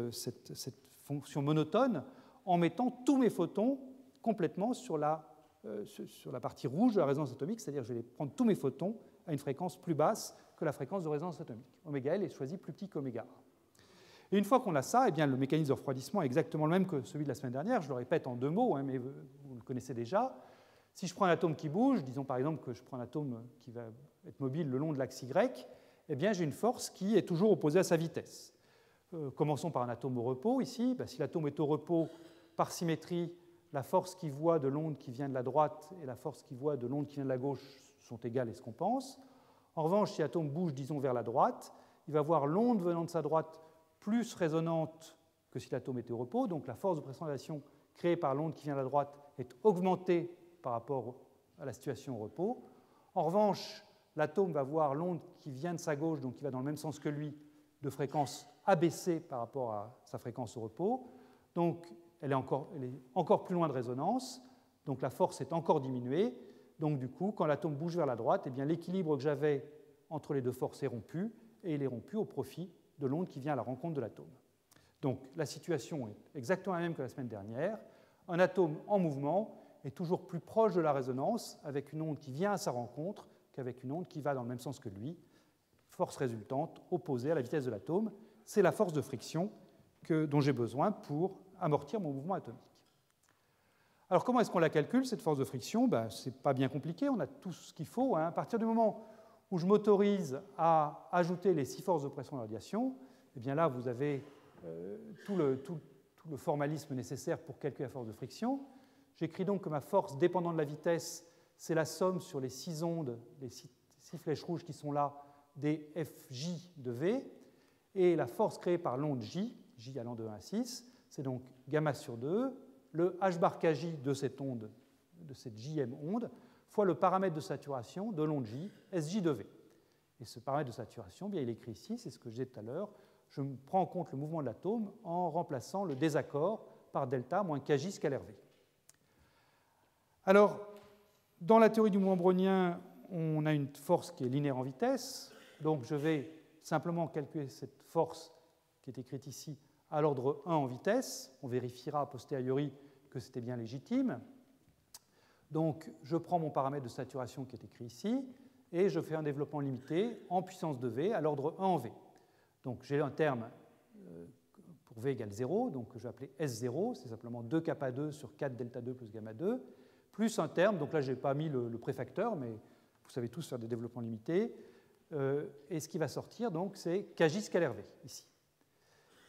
fonction monotone en mettant tous mes photons complètement sur la partie rouge de la résonance atomique, c'est-à-dire que je vais prendre tous mes photons à une fréquence plus basse que la fréquence de résonance atomique. Oméga L est choisi plus petit qu'oméga A. Et une fois qu'on a ça, eh bien, le mécanisme de refroidissement est exactement le même que celui de la semaine dernière. Je le répète en 2 mots, mais vous le connaissez déjà. Si je prends un atome qui bouge, disons par exemple que je prends un atome qui va être mobile le long de l'axe Y, eh bien, j'ai une force qui est toujours opposée à sa vitesse. Commençons par un atome au repos ici. Si l'atome est au repos, par symétrie, la force qui voit de l'onde qui vient de la droite et la force qui voit de l'onde qui vient de la gauche sont égales, est-ce qu'on pense. En revanche, si l'atome bouge, disons, vers la droite, il va voir l'onde venant de sa droite plus résonante que si l'atome était au repos. Donc la force de pression de radiation créée par l'onde qui vient de la droite est augmentée par rapport à la situation au repos. En revanche, l'atome va voir l'onde qui vient de sa gauche, donc qui va dans le même sens que lui, de fréquence abaissée par rapport à sa fréquence au repos. Donc elle est encore plus loin de résonance, donc la force est encore diminuée. Donc du coup, quand l'atome bouge vers la droite, eh bien, l'équilibre que j'avais entre les deux forces est rompu, et il est rompu au profit de l'onde qui vient à la rencontre de l'atome. Donc la situation est exactement la même que la semaine dernière. Un atome en mouvement est toujours plus proche de la résonance avec une onde qui vient à sa rencontre qu'avec une onde qui va dans le même sens que lui. Force résultante opposée à la vitesse de l'atome, c'est la force de friction dont j'ai besoin pour amortir mon mouvement atomique. Alors comment est-ce qu'on la calcule, cette force de friction? Ce n'est pas bien compliqué, on a tout ce qu'il faut. À partir du moment où je m'autorise à ajouter les 6 forces de pression de radiation, eh bien là, vous avez tout le formalisme nécessaire pour calculer la force de friction. J'écris donc que ma force, dépendant de la vitesse, c'est la somme sur les 6 ondes, les 6 flèches rouges qui sont là, des Fj de V, et la force créée par l'onde J, J allant de 1 à 6, c'est donc gamma sur 2, le H bar Kj de cette onde, de cette Jm onde, fois le paramètre de saturation de l'onde J, Sj de V. Et ce paramètre de saturation, bien, il est écrit ici, c'est ce que je disais tout à l'heure, je prends en compte le mouvement de l'atome en remplaçant le désaccord par delta moins Kj scalaire V. Alors, dans la théorie du mouvement brownien, on a une force qui est linéaire en vitesse, donc je vais simplement calculer cette force qui est écrite ici à l'ordre 1 en vitesse. On vérifiera a posteriori que c'était bien légitime. Donc, je prends mon paramètre de saturation qui est écrit ici, et je fais un développement limité en puissance de V à l'ordre 1 en V. Donc, j'ai un terme pour V égale 0, donc je vais appeler S0, c'est simplement 2 kappa 2 sur 4 delta 2 plus gamma 2, plus un terme, donc là, je n'ai pas mis le préfacteur, mais vous savez tous faire des développements limités, et ce qui va sortir, donc, c'est Kj scalaire V, ici.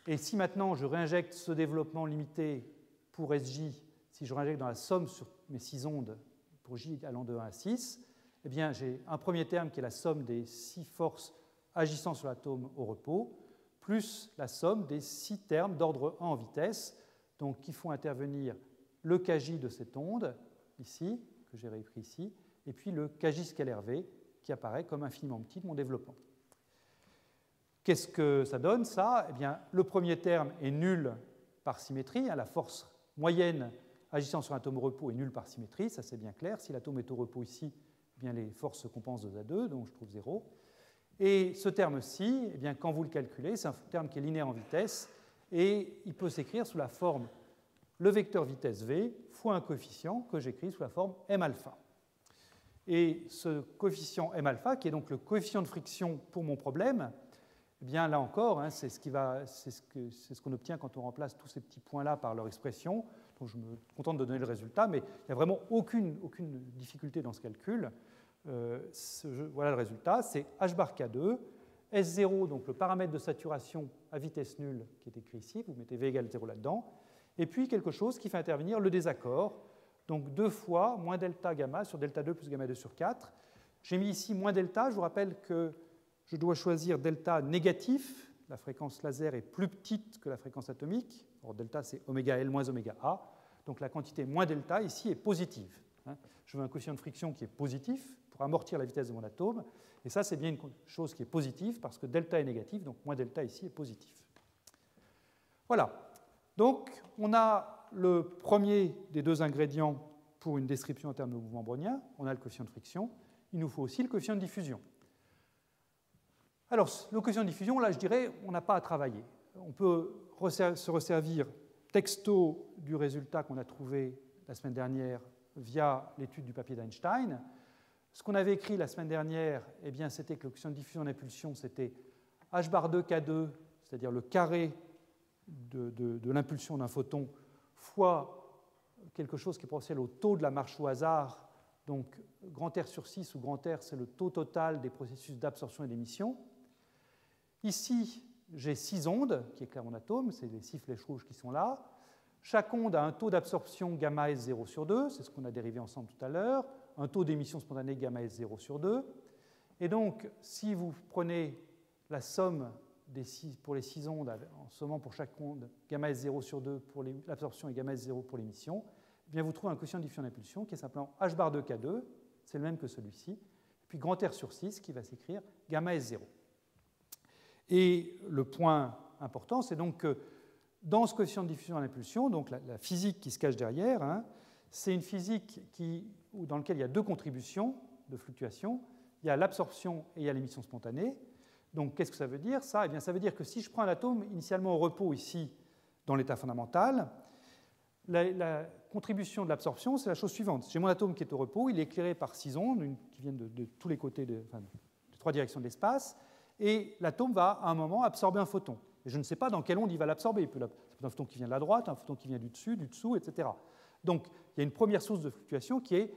Et si maintenant je réinjecte ce développement limité pour Sj, si je réinjecte dans la somme sur mes 6 ondes pour J allant de 1 à 6, eh bien j'ai un premier terme qui est la somme des 6 forces agissant sur l'atome au repos, plus la somme des 6 termes d'ordre 1 en vitesse, donc qui font intervenir le kj de cette onde, ici, que j'ai réécrit ici, et puis le kj scalaire V, qui apparaît comme infiniment petit de mon développement. Qu'est-ce que ça donne, ça? Eh bien, le premier terme est nul par symétrie, la force moyenne agissant sur un atome au repos est nulle par symétrie, ça c'est bien clair. Si l'atome est au repos ici, eh bien, les forces se compensent 2 à 2, donc je trouve 0. Et ce terme-ci, eh bien, quand vous le calculez, c'est un terme qui est linéaire en vitesse, et il peut s'écrire sous la forme le vecteur vitesse V fois un coefficient que j'écris sous la forme m alpha. Et ce coefficient m alpha, qui est donc le coefficient de friction pour mon problème, eh bien là encore, hein, c'est ce qu'on obtient quand on remplace tous ces petits points-là par leur expression. Donc je me contente de donner le résultat, mais il n'y a vraiment aucune difficulté dans ce calcul. Voilà le résultat, c'est h bar k2, S0, donc le paramètre de saturation à vitesse nulle qui est écrit ici, vous mettez V égale 0 là-dedans, et puis quelque chose qui fait intervenir le désaccord, donc 2 fois moins delta gamma sur delta 2 plus gamma 2 sur 4. J'ai mis ici moins delta, je vous rappelle que je dois choisir delta négatif, la fréquence laser est plus petite que la fréquence atomique, or delta c'est oméga L moins oméga A, donc la quantité moins delta ici est positive. Je veux un coefficient de friction qui est positif pour amortir la vitesse de mon atome, et ça c'est bien une chose qui est positive parce que delta est négatif, donc moins delta ici est positif. Voilà, donc on a le premier des 2 ingrédients pour une description en termes de mouvement brownien, on a le coefficient de friction, il nous faut aussi le coefficient de diffusion. Alors, le coefficient de diffusion, là, je dirais, on n'a pas à travailler. On peut se resservir texto du résultat qu'on a trouvé la semaine dernière via l'étude du papier d'Einstein. Ce qu'on avait écrit la semaine dernière, eh bien, c'était que le coefficient de diffusion en impulsion, c'était h bar 2 k2, c'est-à-dire le carré de l'impulsion d'un photon, fois quelque chose qui est proportionnel au taux de la marche au hasard. Donc, grand R sur 6 ou grand R, c'est le taux total des processus d'absorption et d'émission. Ici, j'ai 6 ondes qui éclairent mon atome, c'est les 6 flèches rouges qui sont là. Chaque onde a un taux d'absorption gamma S 0 sur 2, c'est ce qu'on a dérivé ensemble tout à l'heure, un taux d'émission spontanée gamma S 0 sur 2. Et donc, si vous prenez la somme pour les 6 ondes, en sommant pour chaque onde gamma S 0 sur 2 pour l'absorption et gamma S 0 pour l'émission, eh bien vous trouvez un quotient de diffusion d'impulsion qui est simplement h bar 2 k2, c'est le même que celui-ci, puis grand R sur 6 qui va s'écrire gamma S 0. Et le point important, c'est donc que dans ce coefficient de diffusion à l'impulsion, donc la physique qui se cache derrière, hein, c'est une physique dans laquelle il y a 2 contributions de fluctuation. Il y a l'absorption et il y a l'émission spontanée. Donc qu'est-ce que ça veut dire, ça? Eh bien, ça veut dire que si je prends un atome initialement au repos ici, dans l'état fondamental, la contribution de l'absorption, c'est la chose suivante. J'ai mon atome qui est au repos, il est éclairé par 6 ondes qui viennent de tous les côtés, de 3 directions de l'espace, et l'atome va à un moment absorber un photon. Et je ne sais pas dans quelle onde il va l'absorber. Il peut être un photon qui vient de la droite, un photon qui vient du dessous, etc. Donc il y a une première source de fluctuation qui est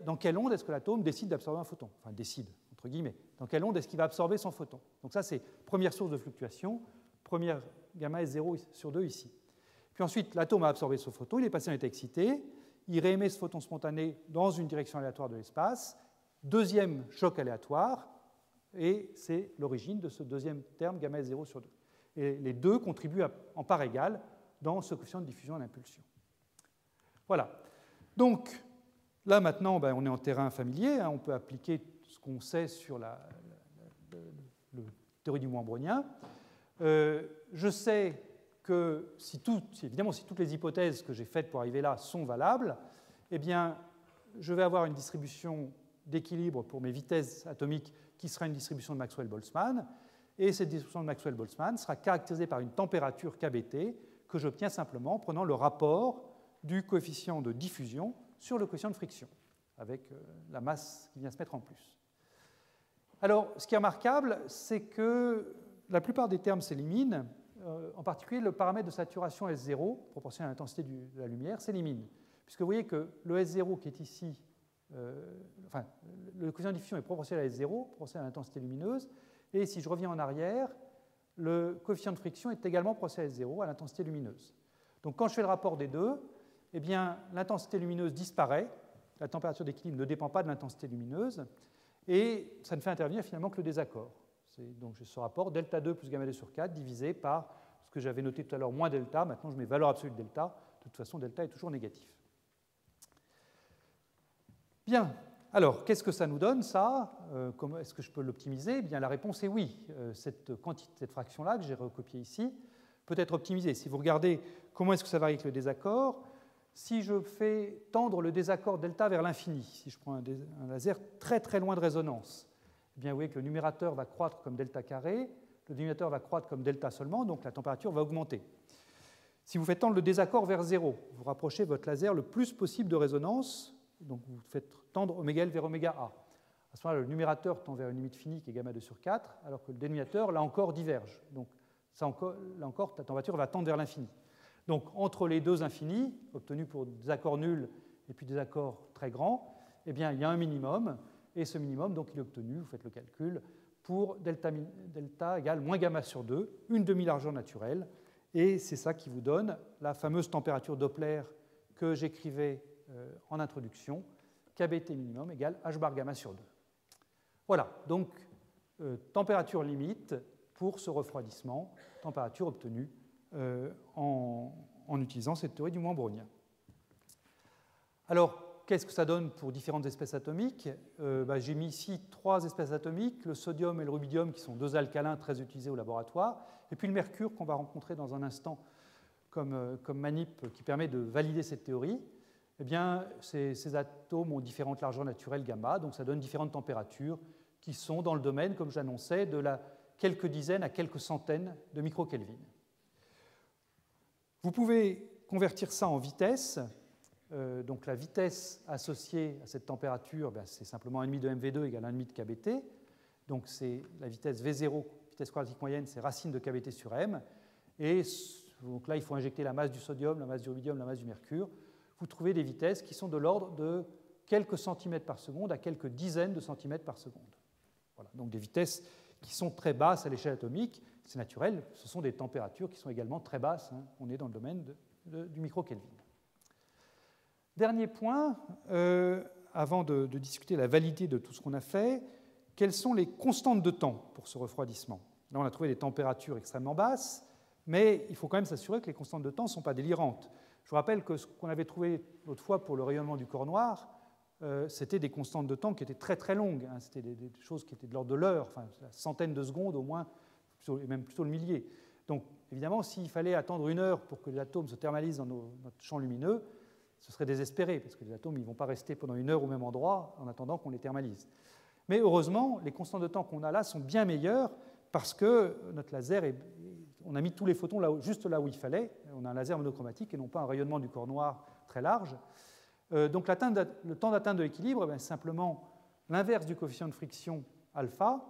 dans quelle onde est-ce que l'atome décide d'absorber un photon. Enfin, décide, entre guillemets. Dans quelle onde est-ce qu'il va absorber son photon. Donc ça, c'est première source de fluctuation, première gamma S0 sur 2 ici. Puis ensuite, l'atome a absorbé ce photon, il est passé en état excité, il réémet ce photon spontané dans une direction aléatoire de l'espace, deuxième choc aléatoire, et c'est l'origine de ce deuxième terme gamma S0 sur 2. Et les deux contribuent en part égale dans ce coefficient de diffusion à l'impulsion. Voilà. Donc, là maintenant, on est en terrain familier, hein, on peut appliquer ce qu'on sait sur la théorie du mouvement brownien. Je sais que évidemment, si toutes les hypothèses que j'ai faites pour arriver là sont valables, eh bien, je vais avoir une distribution d'équilibre pour mes vitesses atomiques qui sera une distribution de Maxwell-Boltzmann. Et cette distribution de Maxwell-Boltzmann sera caractérisée par une température kBT que j'obtiens simplement en prenant le rapport du coefficient de diffusion sur le coefficient de friction, avec la masse qui vient se mettre en plus. Alors, ce qui est remarquable, c'est que la plupart des termes s'éliminent, en particulier le paramètre de saturation S0, proportionnel à l'intensité de la lumière, s'élimine. Puisque vous voyez que le S0 qui est ici, le coefficient de diffusion est proportionnel à S0, proportionnel à l'intensité lumineuse, et si je reviens en arrière, le coefficient de friction est également proportionnel à S0, à l'intensité lumineuse. Donc quand je fais le rapport des deux, eh bien, l'intensité lumineuse disparaît, la température d'équilibre ne dépend pas de l'intensité lumineuse, et ça ne fait intervenir finalement que le désaccord. Donc j'ai ce rapport delta 2 plus gamma 2 sur 4 divisé par ce que j'avais noté tout à l'heure, moins delta. Maintenant, je mets valeur absolue de delta. De toute façon, delta est toujours négatif. Bien. Alors, qu'est-ce que ça nous donne, ça? Comment est-ce que je peux l'optimiser? Eh bien, la réponse est oui. Cette fraction-là, que j'ai recopiée ici, peut être optimisée. Si vous regardez comment est-ce que ça varie avec le désaccord, si je fais tendre le désaccord delta vers l'infini, si je prends un laser très très loin de résonance, eh bien, vous voyez que le numérateur va croître comme delta carré, le dénominateur va croître comme delta seulement, donc la température va augmenter. Si vous faites tendre le désaccord vers 0, vous rapprochez votre laser le plus possible de résonance, donc vous faites tendre oméga L vers oméga A. À ce moment-là, le numérateur tend vers une limite finie qui est gamma 2 sur 4, alors que le dénominateur, là encore, diverge. Donc là encore, la température va tendre vers l'infini. Donc entre les deux infinis, obtenus pour des accords nuls et puis des accords très grands, eh bien, il y a un minimum, et ce minimum, donc, il est obtenu, vous faites le calcul, pour delta égale moins gamma sur 2, une demi-largeur naturelle, et c'est ça qui vous donne la fameuse température Doppler que j'écrivais en introduction, kBT minimum égale h bar gamma sur 2. Voilà, donc température limite pour ce refroidissement, température obtenue en utilisant cette théorie du mouvement brownien. Alors, qu'est-ce que ça donne pour différentes espèces atomiques? J'ai mis ici 3 espèces atomiques, le sodium et le rubidium, qui sont 2 alcalins très utilisés au laboratoire, et puis le mercure qu'on va rencontrer dans un instant comme manip qui permet de valider cette théorie. Eh bien, ces atomes ont différentes largeurs naturelles gamma, donc ça donne différentes températures qui sont dans le domaine, comme j'annonçais, de quelques dizaines à quelques centaines de microkelvin. Vous pouvez convertir ça en vitesse. Donc la vitesse associée à cette température, c'est simplement 1,5 de mv2 égale 1,5 de kBt. Donc c'est la vitesse V0, vitesse quadratique moyenne, c'est racine de kBt sur m. Et donc là, il faut injecter la masse du sodium, la masse du rubidium, la masse du mercure. Vous trouvez des vitesses qui sont de l'ordre de quelques centimètres par seconde à quelques dizaines de centimètres par seconde. Voilà, donc des vitesses qui sont très basses à l'échelle atomique. C'est naturel, ce sont des températures qui sont également très basses. On est dans le domaine du microkelvin. Dernier point, avant de discuter la validité de tout ce qu'on a fait, quelles sont les constantes de temps pour ce refroidissement? Là, on a trouvé des températures extrêmement basses, mais il faut quand même s'assurer que les constantes de temps ne sont pas délirantes. Je vous rappelle que ce qu'on avait trouvé l'autre fois pour le rayonnement du corps noir, c'était des constantes de temps qui étaient très très longues. C'était des choses qui étaient de l'ordre de l'heure, enfin, la centaine de secondes au moins, et même plutôt le millier. Donc, évidemment, s'il fallait attendre 1 heure pour que les atomes se thermalisent dans notre champ lumineux, ce serait désespéré, parce que les atomes ne vont pas rester pendant 1 heure au même endroit en attendant qu'on les thermalise. Mais heureusement, les constantes de temps qu'on a là sont bien meilleures parce que notre laser, on a mis tous les photons là, juste là où il fallait. On a un laser monochromatique et non pas un rayonnement du corps noir très large. Donc le temps d'atteinte de l'équilibre, c'est simplement l'inverse du coefficient de friction alpha.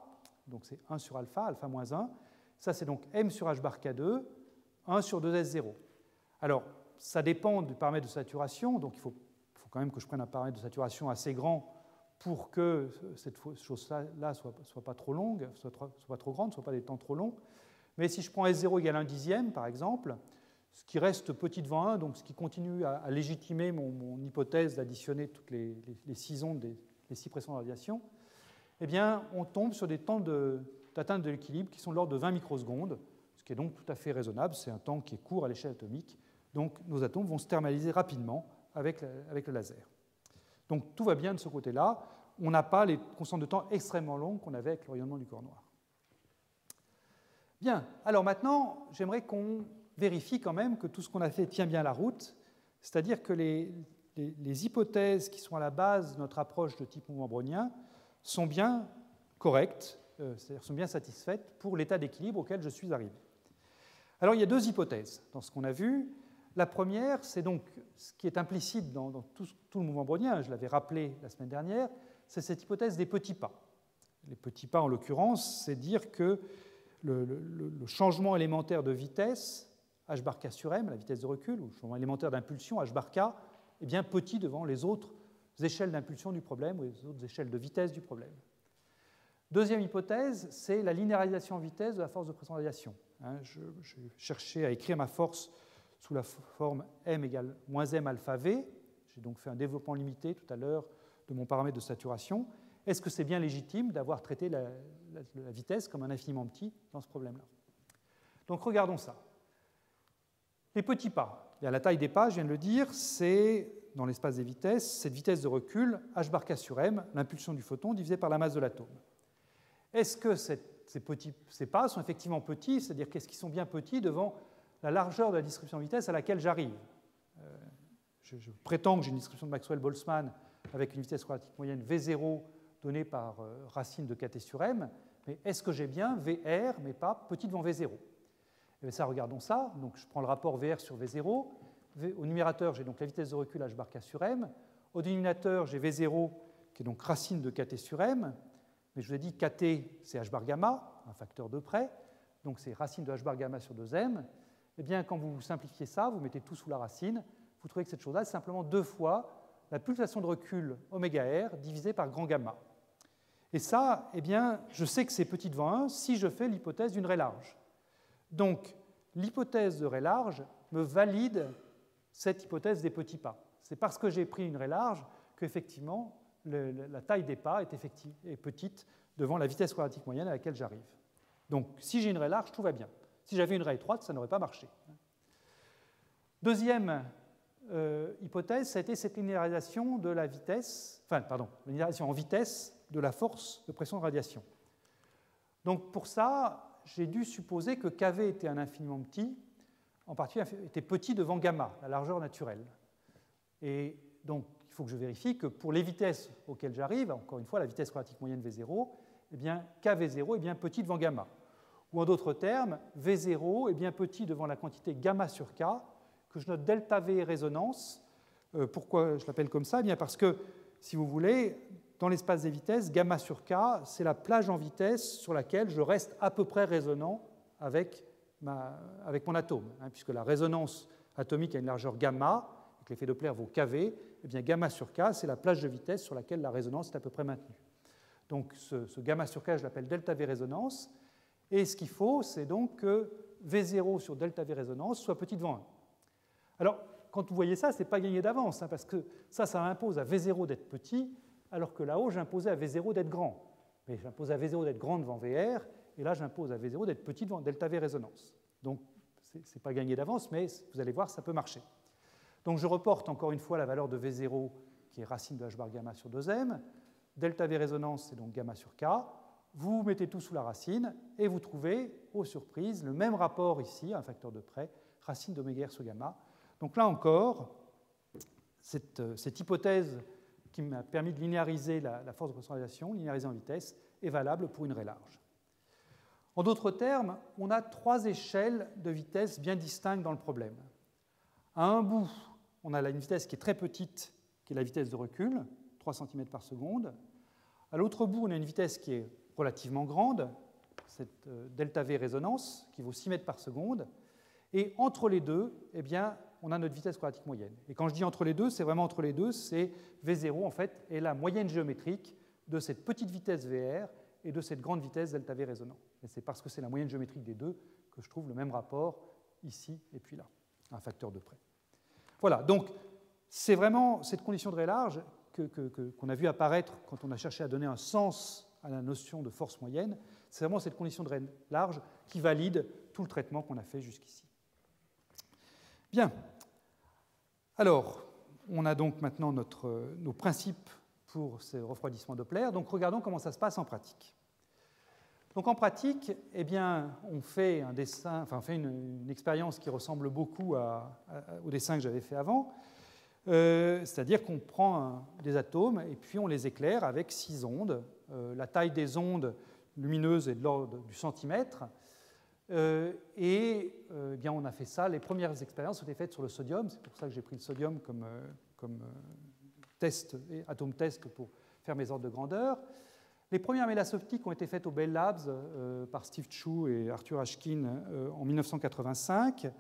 Donc c'est 1 sur alpha, alpha moins 1. Ça, c'est donc m sur h bar k2, 1 sur 2s0. Alors, ça dépend du paramètre de saturation, donc il faut quand même que je prenne un paramètre de saturation assez grand pour que cette chose-là ne soit pas trop longue, soit pas trop grande, ne soit pas des temps trop longs. Mais si je prends S0 égale 1 dixième, par exemple, ce qui reste petit devant 1, donc ce qui continue à légitimer mon hypothèse d'additionner toutes les 6 ondes des 6 pressions de radiation, eh bien, on tombe sur des temps d'atteinte de l'équilibre qui sont de l'ordre de 20 microsecondes, ce qui est donc tout à fait raisonnable. C'est un temps qui est court à l'échelle atomique. Donc nos atomes vont se thermaliser rapidement avec le laser. Donc tout va bien de ce côté-là. On n'a pas les constantes de temps extrêmement longues qu'on avait avec le rayonnement du corps noir. Bien, alors maintenant, j'aimerais qu'on vérifie quand même que tout ce qu'on a fait tient bien la route, c'est-à-dire que les hypothèses qui sont à la base de notre approche de type mouvement brownien sont bien correctes, c'est-à-dire sont bien satisfaites pour l'état d'équilibre auquel je suis arrivé. Alors il y a 2 hypothèses dans ce qu'on a vu. La première, c'est donc ce qui est implicite dans tout le mouvement brownien, je l'avais rappelé la semaine dernière, c'est cette hypothèse des petits pas. Les petits pas, en l'occurrence, c'est dire que le changement élémentaire de vitesse, h bar k sur m, la vitesse de recul, ou le changement élémentaire d'impulsion, h bar k, est bien petit devant les autres échelles d'impulsion du problème ou les autres échelles de vitesse du problème. Deuxième hypothèse, c'est la linéarisation en vitesse de la force de pression de radiation. Je cherchais à écrire ma force sous la forme m égale moins m alpha v. J'ai donc fait un développement limité tout à l'heure de mon paramètre de saturation. est-ce que c'est bien légitime d'avoir traité la vitesse comme un infiniment petit dans ce problème-là? Donc regardons ça. Les petits pas. La taille des pas, je viens de le dire, c'est, dans l'espace des vitesses, cette vitesse de recul, h bar k sur m, l'impulsion du photon divisée par la masse de l'atome. Est-ce que ces pas sont effectivement petits, c'est-à-dire qu'est-ce qu'ils sont bien petits devant la largeur de la distribution de vitesse à laquelle j'arrive? Je prétends que j'ai une distribution de Maxwell-Boltzmann avec une vitesse relative moyenne V0 donnée par racine de kt sur m, mais est-ce que j'ai bien VR, mais pas petit devant V0? Et ça, regardons ça. Donc, je prends le rapport VR sur V0. Au numérateur, j'ai donc la vitesse de recul h bar k sur m. Au dénominateur, j'ai V0, qui est donc racine de kt sur m. Mais je vous ai dit, kt, c'est h bar gamma, un facteur de près. Donc, c'est racine de h bar gamma sur 2m. Eh bien, quand vous simplifiez ça, vous mettez tout sous la racine, vous trouvez que cette chose-là, c'est simplement 2 fois la pulsation de recul oméga r divisée par grand gamma. Et ça, eh bien, je sais que c'est petit devant 1 si je fais l'hypothèse d'une raie large. Donc, l'hypothèse de raie large me valide cette hypothèse des petits pas. C'est parce que j'ai pris une raie large qu'effectivement, la taille des pas est petite devant la vitesse relative moyenne à laquelle j'arrive. Donc, si j'ai une raie large, tout va bien. Si j'avais une raie étroite, ça n'aurait pas marché. Deuxième hypothèse, ça a été cette linéarisation de la vitesse, linéarisation en vitesse de la force de pression de radiation. Donc, pour ça, j'ai dû supposer que kV était un infiniment petit, en particulier était petit devant gamma, la largeur naturelle. Et donc, il faut que je vérifie que pour les vitesses auxquelles j'arrive, encore une fois, la vitesse relative moyenne V0, eh bien, kV0 est bien petit devant gamma. Ou en d'autres termes, V0 est bien petit devant la quantité gamma sur K, que je note delta V résonance. Pourquoi je l'appelle comme ça? Eh bien parce que, si vous voulez, dans l'espace des vitesses, gamma sur K, c'est la plage en vitesse sur laquelle je reste à peu près résonant avec mon atome, puisque la résonance atomique a une largeur gamma, et que l'effet Doppler vaut kV, eh bien gamma sur K, c'est la plage de vitesse sur laquelle la résonance est à peu près maintenue. Donc ce gamma sur K, je l'appelle delta V résonance, et ce qu'il faut, c'est donc que V0 sur delta V résonance soit petit devant 1. Alors, quand vous voyez ça, ce n'est pas gagné d'avance, parce que ça impose à V0 d'être petit, alors que là-haut, j'imposais à V0 d'être grand. Mais j'impose à V0 d'être grand devant VR, et là, j'impose à V0 d'être petit devant delta V résonance. Donc, ce n'est pas gagné d'avance, mais vous allez voir, ça peut marcher. Donc, je reporte encore une fois la valeur de V0, qui est racine de h bar gamma sur 2m. Delta V résonance, c'est donc gamma sur K. Vous mettez tout sous la racine, et vous trouvez, aux surprises, le même rapport ici, un facteur de près, racine d'oméga r sur gamma. Donc là encore, cette hypothèse qui m'a permis de linéariser la force de pressurisation, linéariser en vitesse, est valable pour une raie large. En d'autres termes, on a 3 échelles de vitesse bien distinctes dans le problème. À un bout, on a une vitesse qui est très petite, qui est la vitesse de recul, 3 cm par seconde. À l'autre bout, on a une vitesse qui est relativement grande, cette delta V résonance, qui vaut 6 mètres par seconde. Et entre les deux, eh bien, on a notre vitesse relative moyenne. Et quand je dis entre les deux, c'est vraiment entre les deux, c'est V0 en fait est la moyenne géométrique de cette petite vitesse VR et de cette grande vitesse delta V résonant. Et c'est parce que c'est la moyenne géométrique des deux que je trouve le même rapport ici et puis là, un facteur de près. Voilà, donc c'est vraiment cette condition de raie large qu'on a vu apparaître quand on a cherché à donner un sens à la notion de force moyenne. C'est vraiment cette condition de raie large qui valide tout le traitement qu'on a fait jusqu'ici. Bien. Alors, on a donc maintenant nos principes pour ce refroidissement Doppler. Donc, regardons comment ça se passe en pratique. Donc, en pratique, eh bien, on fait une expérience qui ressemble beaucoup au dessin que j'avais fait avant. C'est-à-dire qu'on prend des atomes et puis on les éclaire avec 6 ondes. La taille des ondes lumineuses est de l'ordre du centimètre. Eh bien, on a fait ça. Les premières expériences ont été faites sur le sodium. C'est pour ça que j'ai pris le sodium comme test, atome test pour faire mes ordres de grandeur. Les premières mélasses optiques ont été faites au Bell Labs par Steve Chu et Arthur Ashkin en 1985.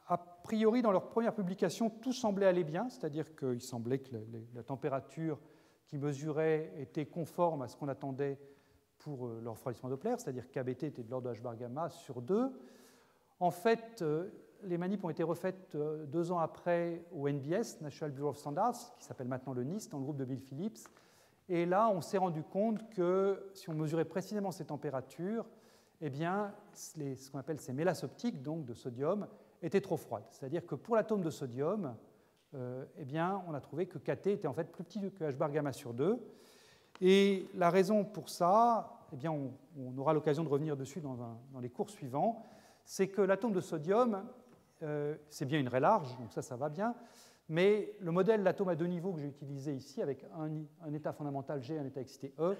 A priori, dans leur première publication, tout semblait aller bien, c'est-à-dire qu'il semblait que la température qu'ils mesuraient était conforme à ce qu'on attendait pour leur refroidissement Doppler, c'est-à-dire KBT était de l'ordre de h bar gamma sur 2. En fait, les manips ont été refaites 2 ans après au NBS, National Bureau of Standards, qui s'appelle maintenant le NIST, dans le groupe de Bill Phillips. Et là, on s'est rendu compte que si on mesurait précisément ces températures, eh bien, ce qu'on appelle ces mélasses optiques, donc de sodium, étaient trop froides. C'est-à-dire que pour l'atome de sodium, eh bien, on a trouvé que kT était en fait plus petit que h bar gamma sur 2. Et la raison pour ça, eh bien, on aura l'occasion de revenir dessus dans les cours suivants, c'est que l'atome de sodium, c'est bien une raie large, donc ça va bien, mais le modèle d'atome à deux niveaux que j'ai utilisé ici, avec un état fondamental G et un état excité E,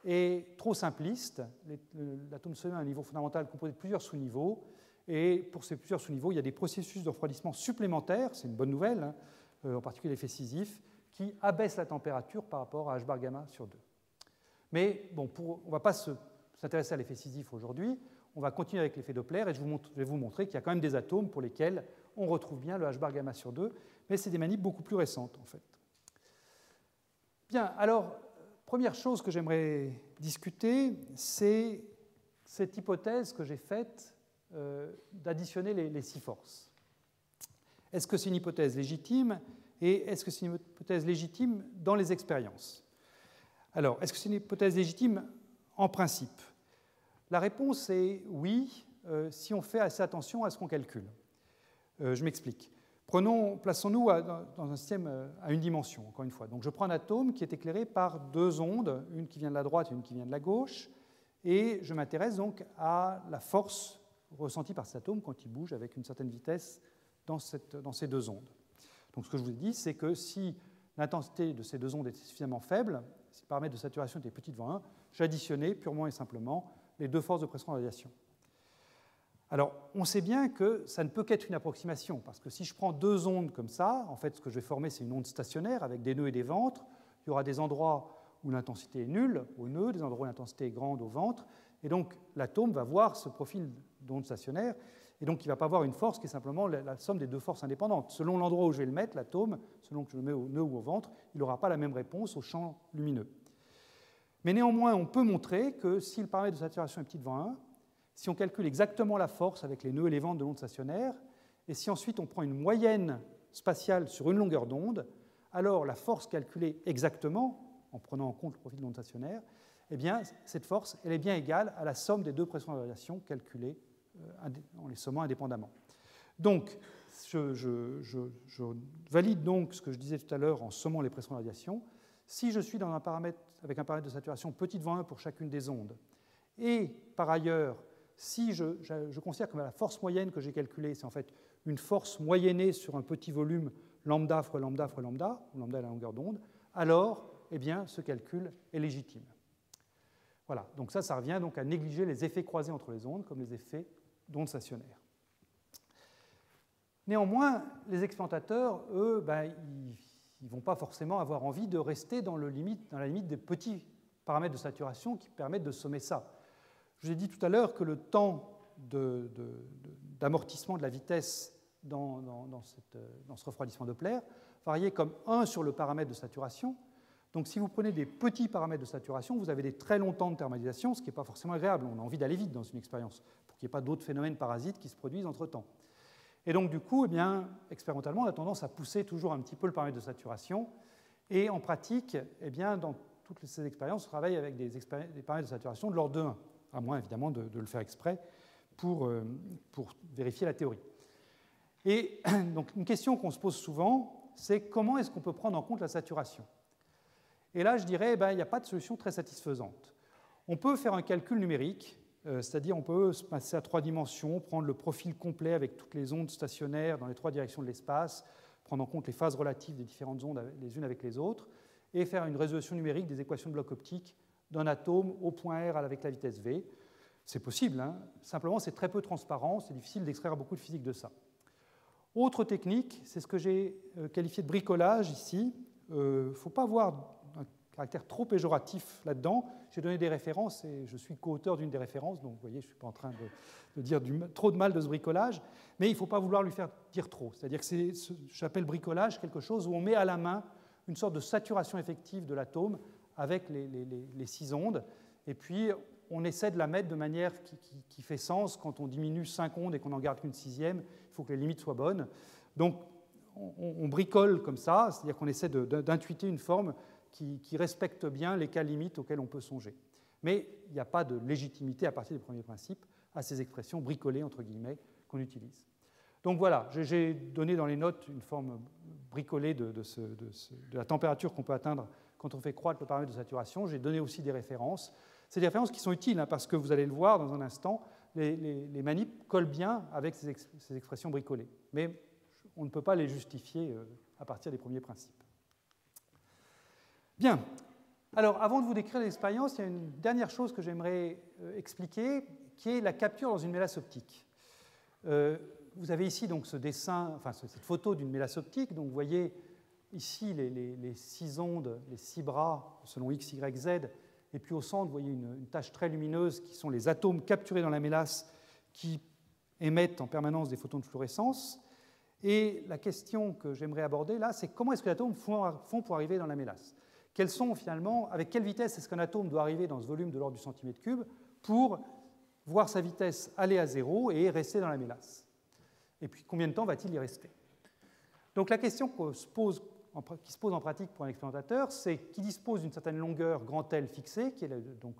est trop simpliste. L'atome de sodium a un niveau fondamental composé de plusieurs sous-niveaux, et pour ces plusieurs sous-niveaux, il y a des processus de refroidissement supplémentaires, c'est une bonne nouvelle, hein, en particulier l'effet Sisyphe, qui abaisse la température par rapport à h bar gamma sur 2. Mais bon, on ne va pas s'intéresser à l'effet Sisyphe aujourd'hui, on va continuer avec l'effet Doppler et je vais vous montrer qu'il y a quand même des atomes pour lesquels on retrouve bien le h bar gamma sur 2, mais c'est des manips beaucoup plus récentes en fait. Bien, alors, première chose que j'aimerais discuter, c'est cette hypothèse que j'ai faite d'additionner les 6 forces. Est-ce que c'est une hypothèse légitime et est-ce que c'est une hypothèse légitime dans les expériences? Alors, est-ce que c'est une hypothèse légitime en principe? La réponse est oui, si on fait assez attention à ce qu'on calcule. Je m'explique. Plaçons-nous dans un système à une dimension, encore une fois. Donc, je prends un atome qui est éclairé par 2 ondes, une qui vient de la droite et une qui vient de la gauche, et je m'intéresse donc à la force ressentie par cet atome quand il bouge avec une certaine vitesse dans ces 2 ondes. Donc, ce que je vous ai dit, c'est que si l'intensité de ces 2 ondes était suffisamment faible, si le paramètre de saturation était petit devant 1, j'additionnais purement et simplement les 2 forces de pression de radiation. Alors, on sait bien que ça ne peut qu'être une approximation, parce que si je prends 2 ondes comme ça, en fait, ce que je vais former, c'est une onde stationnaire avec des nœuds et des ventres. Il y aura des endroits où l'intensité est nulle au nœud, des endroits où l'intensité est grande au ventre, et donc l'atome va voir ce profil d'onde stationnaire, et donc il ne va pas avoir une force qui est simplement la somme des 2 forces indépendantes. Selon l'endroit où je vais le mettre, l'atome, selon que je le mets au nœud ou au ventre, il n'aura pas la même réponse au champ lumineux. Mais néanmoins, on peut montrer que si le paramètre de saturation est petit devant 1, si on calcule exactement la force avec les nœuds et les ventres de l'onde stationnaire, et si ensuite on prend une moyenne spatiale sur une longueur d'onde, alors la force calculée exactement, en prenant en compte le profil de l'onde stationnaire, eh bien, cette force elle est bien égale à la somme des 2 pressions de radiation calculées en les sommant indépendamment. Donc, je valide donc ce que je disais tout à l'heure en sommant les pressions de radiation. Si je suis dans avec un paramètre de saturation petit devant 1 pour chacune des ondes, et par ailleurs, si je considère que la force moyenne que j'ai calculée, c'est en fait une force moyennée sur un petit volume lambda fois lambda fois lambda, où lambda est la longueur d'onde, alors eh bien, ce calcul est légitime. Voilà, donc ça revient donc à négliger les effets croisés entre les ondes, comme les effets d'ondes stationnaires. Néanmoins, les expérimentateurs, eux, ils ne vont pas forcément avoir envie de rester dans la limite des petits paramètres de saturation qui permettent de sommer ça. Je vous ai dit tout à l'heure que le temps d'amortissement de la vitesse dans ce refroidissement Doppler variait comme 1 sur le paramètre de saturation. Donc si vous prenez des petits paramètres de saturation, vous avez des très longs temps de thermalisation, ce qui n'est pas forcément agréable. On a envie d'aller vite dans une expérience pour qu'il n'y ait pas d'autres phénomènes parasites qui se produisent entre-temps. Et donc du coup, eh bien, expérimentalement, on a tendance à pousser toujours un petit peu le paramètre de saturation. Et en pratique, eh bien, dans toutes ces expériences, on travaille avec des paramètres de saturation de l'ordre de 1, à moins évidemment de le faire exprès pour vérifier la théorie. Et donc une question qu'on se pose souvent, c'est comment est-ce qu'on peut prendre en compte la saturation? Et là, je dirais, il n'y a pas de solution très satisfaisante. On peut faire un calcul numérique, c'est-à-dire on peut se passer à 3 dimensions, prendre le profil complet avec toutes les ondes stationnaires dans les 3 directions de l'espace, prendre en compte les phases relatives des différentes ondes les unes avec les autres, et faire une résolution numérique des équations de bloc optique d'un atome au point R avec la vitesse v. C'est possible, hein. Simplement c'est très peu transparent, c'est difficile d'extraire beaucoup de physique de ça. Autre technique, c'est ce que j'ai qualifié de bricolage ici. Il ne faut pas voir un caractère trop péjoratif là-dedans. J'ai donné des références et je suis co-auteur d'une des références, donc vous voyez, je ne suis pas en train de dire trop de mal de ce bricolage, mais il ne faut pas vouloir lui faire dire trop. C'est-à-dire que j'appelle bricolage quelque chose où on met à la main une sorte de saturation effective de l'atome avec les 6 ondes, et puis on essaie de la mettre de manière qui fait sens. Quand on diminue 5 ondes et qu'on n'en garde qu'une 6e, il faut que les limites soient bonnes. Donc on bricole comme ça, c'est-à-dire qu'on essaie d'intuiter une forme qui respectent bien les cas limites auxquels on peut songer. Mais il n'y a pas de légitimité à partir des premiers principes à ces expressions bricolées, entre guillemets, qu'on utilise. Donc voilà, j'ai donné dans les notes une forme bricolée de la température qu'on peut atteindre quand on fait croître le paramètre de saturation. J'ai donné aussi des références. C'est des références qui sont utiles, hein, parce que vous allez le voir dans un instant, les manips collent bien avec ces expressions bricolées. Mais on ne peut pas les justifier à partir des premiers principes. Bien. Alors, avant de vous décrire l'expérience, il y a une dernière chose que j'aimerais expliquer, qui est la capture dans une mélasse optique. Vous avez ici donc ce dessin, enfin cette photo d'une mélasse optique. Donc, vous voyez ici les 6 ondes, les 6 bras selon X, Y, Z. Et puis au centre, vous voyez une tache très lumineuse qui sont les atomes capturés dans la mélasse qui émettent en permanence des photons de fluorescence. Et la question que j'aimerais aborder là, c'est comment est-ce que les atomes font pour arriver dans la mélasse? Quels sont finalement, avec quelle vitesse est-ce qu'un atome doit arriver dans ce volume de l'ordre du centimètre cube pour voir sa vitesse aller à 0 et rester dans la mélasse? Et puis combien de temps va-t-il y rester? Donc la question qui se pose en pratique pour un expérimentateur, c'est qu'il dispose d'une certaine longueur grand L fixée, qui est donc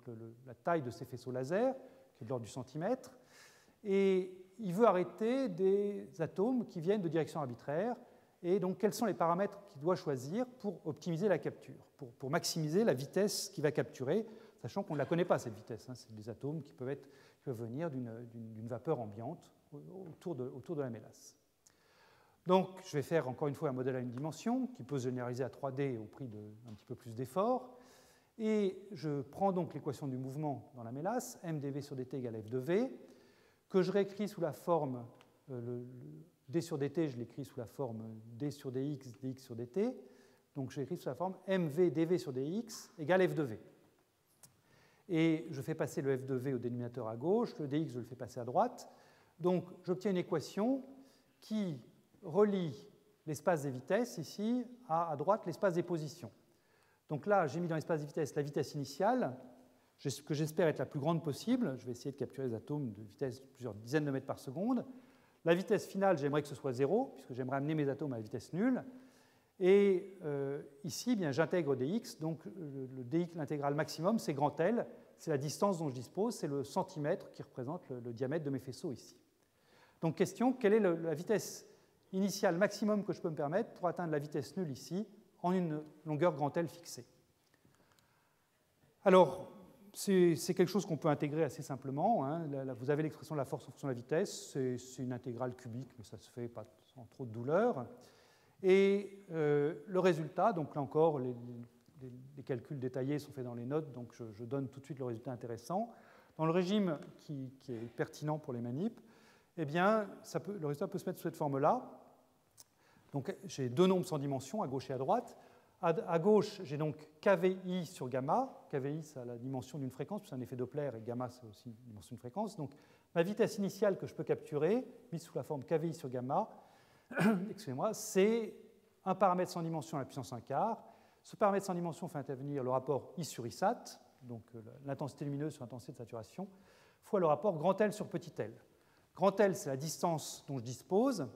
la taille de ses faisceaux laser, qui est de l'ordre du centimètre, et il veut arrêter des atomes qui viennent de directions arbitraires. Et donc, quels sont les paramètres qu'il doit choisir pour optimiser la capture, pour maximiser la vitesse qu'il va capturer, sachant qu'on ne la connaît pas, cette vitesse. Hein, c'est des atomes qui peuvent venir d'une vapeur ambiante autour de la mélasse. Donc, je vais faire encore une fois un modèle à une dimension qui peut se généraliser à 3D au prix d'un petit peu plus d'efforts. Et je prends donc l'équation du mouvement dans la mélasse, mdv sur dt égale f de v, que je réécris sous la forme, d sur dt, je l'écris sous la forme d sur dx, dx sur dt. Donc, je l'écris sous la forme mv dv sur dx égale f de v. Et je fais passer le f de v au dénominateur à gauche, le dx, je le fais passer à droite. Donc, j'obtiens une équation qui relie l'espace des vitesses, ici, à droite, l'espace des positions. Donc là, j'ai mis dans l'espace des vitesses la vitesse initiale, que j'espère être la plus grande possible. Je vais essayer de capturer les atomes de vitesse de plusieurs dizaines de mètres par seconde. La vitesse finale, j'aimerais que ce soit 0, puisque j'aimerais amener mes atomes à la vitesse nulle. Et ici, bien, j'intègre dx, donc le dx, l'intégrale maximum, c'est grand L, c'est la distance dont je dispose, c'est le centimètre qui représente le diamètre de mes faisceaux ici. Donc question, quelle est la vitesse initiale maximum que je peux me permettre pour atteindre la vitesse nulle ici, en une longueur grand L fixée? Alors, c'est quelque chose qu'on peut intégrer assez simplement. Hein. Là, vous avez l'expression de la force en fonction de la vitesse, c'est une intégrale cubique, mais ça se fait pas sans trop de douleur. Et le résultat, donc là encore, les calculs détaillés sont faits dans les notes, donc je donne tout de suite le résultat intéressant. Dans le régime qui est pertinent pour les manips, eh bien, le résultat peut se mettre sous cette forme-là. Donc, j'ai deux nombres sans dimension, à gauche et à droite. À gauche, j'ai donc kvi sur gamma. Kvi, c'est la dimension d'une fréquence, c'est un effet Doppler, et gamma, c'est aussi une dimension de fréquence. Donc, ma vitesse initiale que je peux capturer, mise sous la forme kvi sur gamma, excusez-moi, c'est un paramètre sans dimension à la puissance 1 quart. Ce paramètre sans dimension fait intervenir le rapport I sur Isat, donc l'intensité lumineuse sur l'intensité de saturation, fois le rapport grand L sur petit l. Grand L, c'est la distance dont je dispose,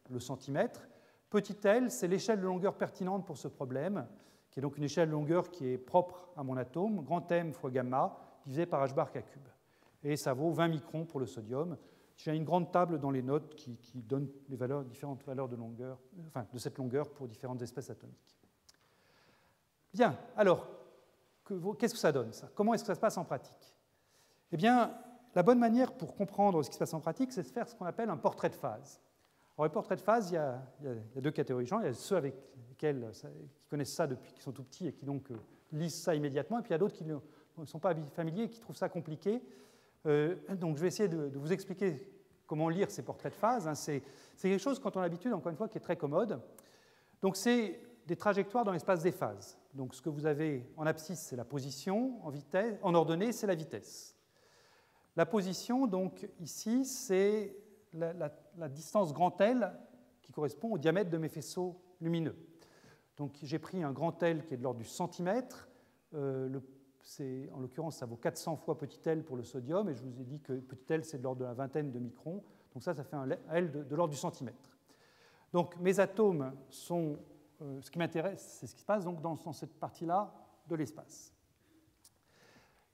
le centimètre. Petit l, c'est l'échelle de longueur pertinente pour ce problème, qui est donc une échelle de longueur qui est propre à mon atome, grand M fois gamma, divisé par h bar k cube. Et ça vaut 20 microns pour le sodium. J'ai une grande table dans les notes qui donne les différentes valeurs de longueur, enfin de cette longueur pour différentes espèces atomiques. Bien, alors, qu'est-ce que ça donne, ça? Comment est-ce que ça se passe en pratique? Eh bien, la bonne manière pour comprendre ce qui se passe en pratique, c'est de faire ce qu'on appelle un portrait de phase. Alors, les portraits de phase, il y a deux catégories de gens. Il y a ceux qui connaissent ça depuis qu'ils sont tout petits et qui donc lisent ça immédiatement. Et puis il y a d'autres qui ne sont pas familiers et qui trouvent ça compliqué. Donc je vais essayer de vous expliquer comment lire ces portraits de phase. Hein. C'est quelque chose, quand on a l'habitude, encore une fois, qui est très commode. Donc c'est des trajectoires dans l'espace des phases. Donc ce que vous avez en abscisse, c'est la position, en ordonnée, c'est la vitesse. La position, donc ici, c'est la distance grand L qui correspond au diamètre de mes faisceaux lumineux. Donc j'ai pris un grand L qui est de l'ordre du centimètre. En l'occurrence, ça vaut 400 fois petit l pour le sodium, et je vous ai dit que petit l, c'est de l'ordre de la vingtaine de microns. Donc ça fait un L de l'ordre du centimètre. Donc mes atomes sont ce qui m'intéresse, c'est ce qui se passe donc dans cette partie-là de l'espace.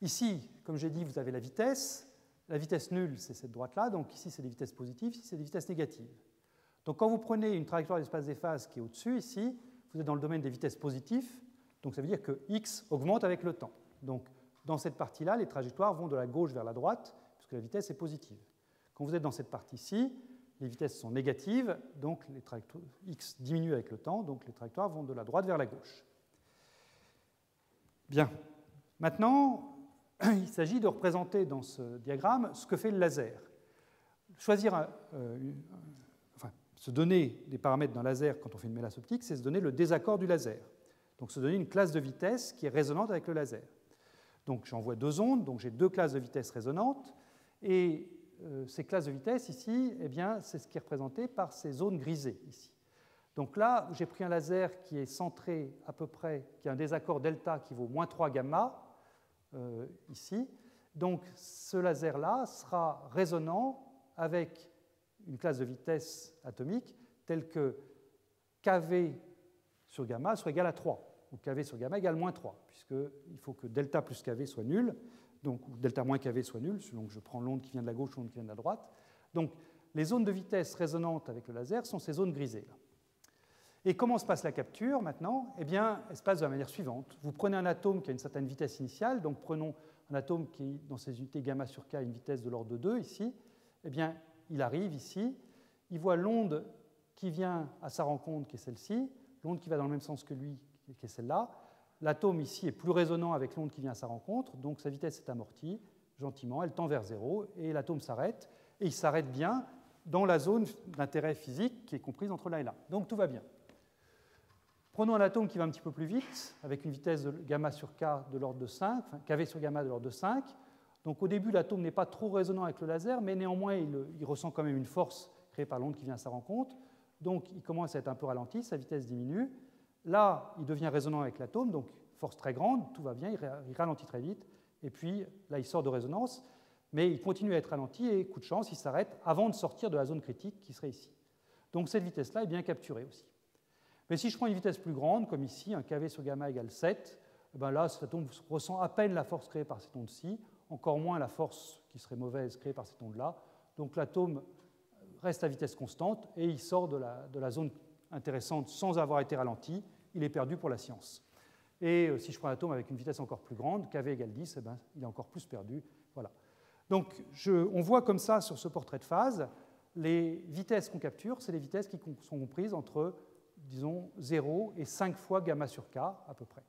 Ici, comme j'ai dit, vous avez la vitesse. La vitesse nulle, c'est cette droite-là. Donc ici, c'est des vitesses positives. Ici, c'est des vitesses négatives. Donc quand vous prenez une trajectoire d'espace des phases qui est au-dessus, ici, vous êtes dans le domaine des vitesses positives. Donc ça veut dire que x augmente avec le temps. Donc dans cette partie-là, les trajectoires vont de la gauche vers la droite, puisque la vitesse est positive. Quand vous êtes dans cette partie-ci, les vitesses sont négatives, donc les trajectoires x diminue avec le temps, donc les trajectoires vont de la droite vers la gauche. Bien. Maintenant, il s'agit de représenter dans ce diagramme ce que fait le laser. Choisir, se donner des paramètres d'un laser quand on fait une mélasse optique, c'est se donner le désaccord du laser. Donc se donner une classe de vitesse qui est résonante avec le laser. Donc j'envoie deux ondes, donc j'ai deux classes de vitesse résonantes, et ces classes de vitesse ici, eh bien, c'est ce qui est représenté par ces zones grisées ici. Donc là, j'ai pris un laser qui est centré à peu près, qui a un désaccord delta qui vaut moins 3 gamma, ici. Donc ce laser-là sera résonant avec une classe de vitesse atomique telle que kV sur gamma soit égal à 3, ou kV sur gamma égale moins 3, puisqu'il faut que delta plus kV soit nul, donc delta moins kV soit nul, donc je prends l'onde qui vient de la gauche ou l'onde qui vient de la droite. Donc les zones de vitesse résonantes avec le laser sont ces zones grisées-là. Et comment se passe la capture maintenant? Eh bien, elle se passe de la manière suivante. Vous prenez un atome qui a une certaine vitesse initiale, donc prenons un atome qui, dans ses unités gamma sur k, a une vitesse de l'ordre de 2 ici. Eh bien, il arrive ici, il voit l'onde qui vient à sa rencontre, qui est celle-ci, l'onde qui va dans le même sens que lui, qui est celle-là. L'atome ici est plus résonant avec l'onde qui vient à sa rencontre, donc sa vitesse est amortie gentiment, elle tend vers 0, et l'atome s'arrête, et il s'arrête bien dans la zone d'intérêt physique qui est comprise entre là et là. Donc tout va bien. Prenons un atome qui va un petit peu plus vite, avec une vitesse de gamma sur k de l'ordre de 5, enfin kV sur gamma de l'ordre de 5. Donc au début, l'atome n'est pas trop résonant avec le laser, mais néanmoins, il ressent quand même une force créée par l'onde qui vient à sa rencontre. Donc il commence à être un peu ralenti, sa vitesse diminue. Là, il devient résonant avec l'atome, donc force très grande, tout va bien, il ralentit très vite. Et puis là, il sort de résonance, mais il continue à être ralenti et, coup de chance, il s'arrête avant de sortir de la zone critique qui serait ici. Donc cette vitesse-là est bien capturée aussi. Mais si je prends une vitesse plus grande, comme ici, un kV sur gamma égale 7, ben là, cet atome ressent à peine la force créée par cette onde-ci, encore moins la force qui serait mauvaise créée par cette onde-là. Donc l'atome reste à vitesse constante et il sort de la zone intéressante sans avoir été ralenti. Il est perdu pour la science. Et si je prends un atome avec une vitesse encore plus grande, kV égale 10, eh ben, il est encore plus perdu. Voilà. Donc on voit comme ça sur ce portrait de phase, les vitesses qu'on capture, c'est les vitesses qui sont comprises entre, disons, 0 et 5 fois gamma sur k à peu près.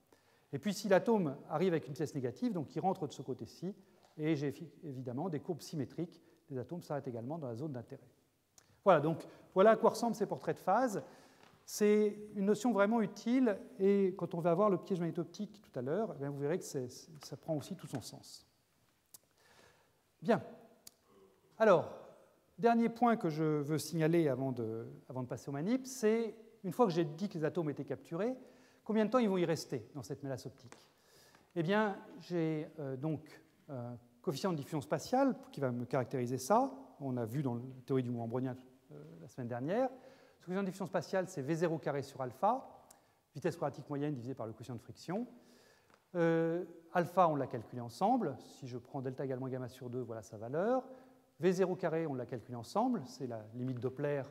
Et puis si l'atome arrive avec une vitesse négative, donc il rentre de ce côté-ci, et j'ai évidemment des courbes symétriques. Les atomes s'arrêtent également dans la zone d'intérêt. Voilà, donc voilà à quoi ressemblent ces portraits de phase. C'est une notion vraiment utile, et quand on va voir le piège magnéto-optique tout à l'heure, eh vous verrez que ça prend aussi tout son sens. Bien. Alors, dernier point que je veux signaler avant de passer aux manips, c'est, une fois que j'ai dit que les atomes étaient capturés, combien de temps ils vont y rester dans cette mélasse optique? Eh bien, j'ai donc un coefficient de diffusion spatiale qui va me caractériser ça. On a vu dans la théorie du mouvement brownien la semaine dernière. Ce coefficient de diffusion spatiale, c'est V0 carré sur alpha, vitesse quadratique moyenne divisée par le coefficient de friction. Alpha, on l'a calculé ensemble. Si je prends delta égale moins gamma sur 2, voilà sa valeur. V0 carré, on l'a calculé ensemble. C'est la limite Doppler,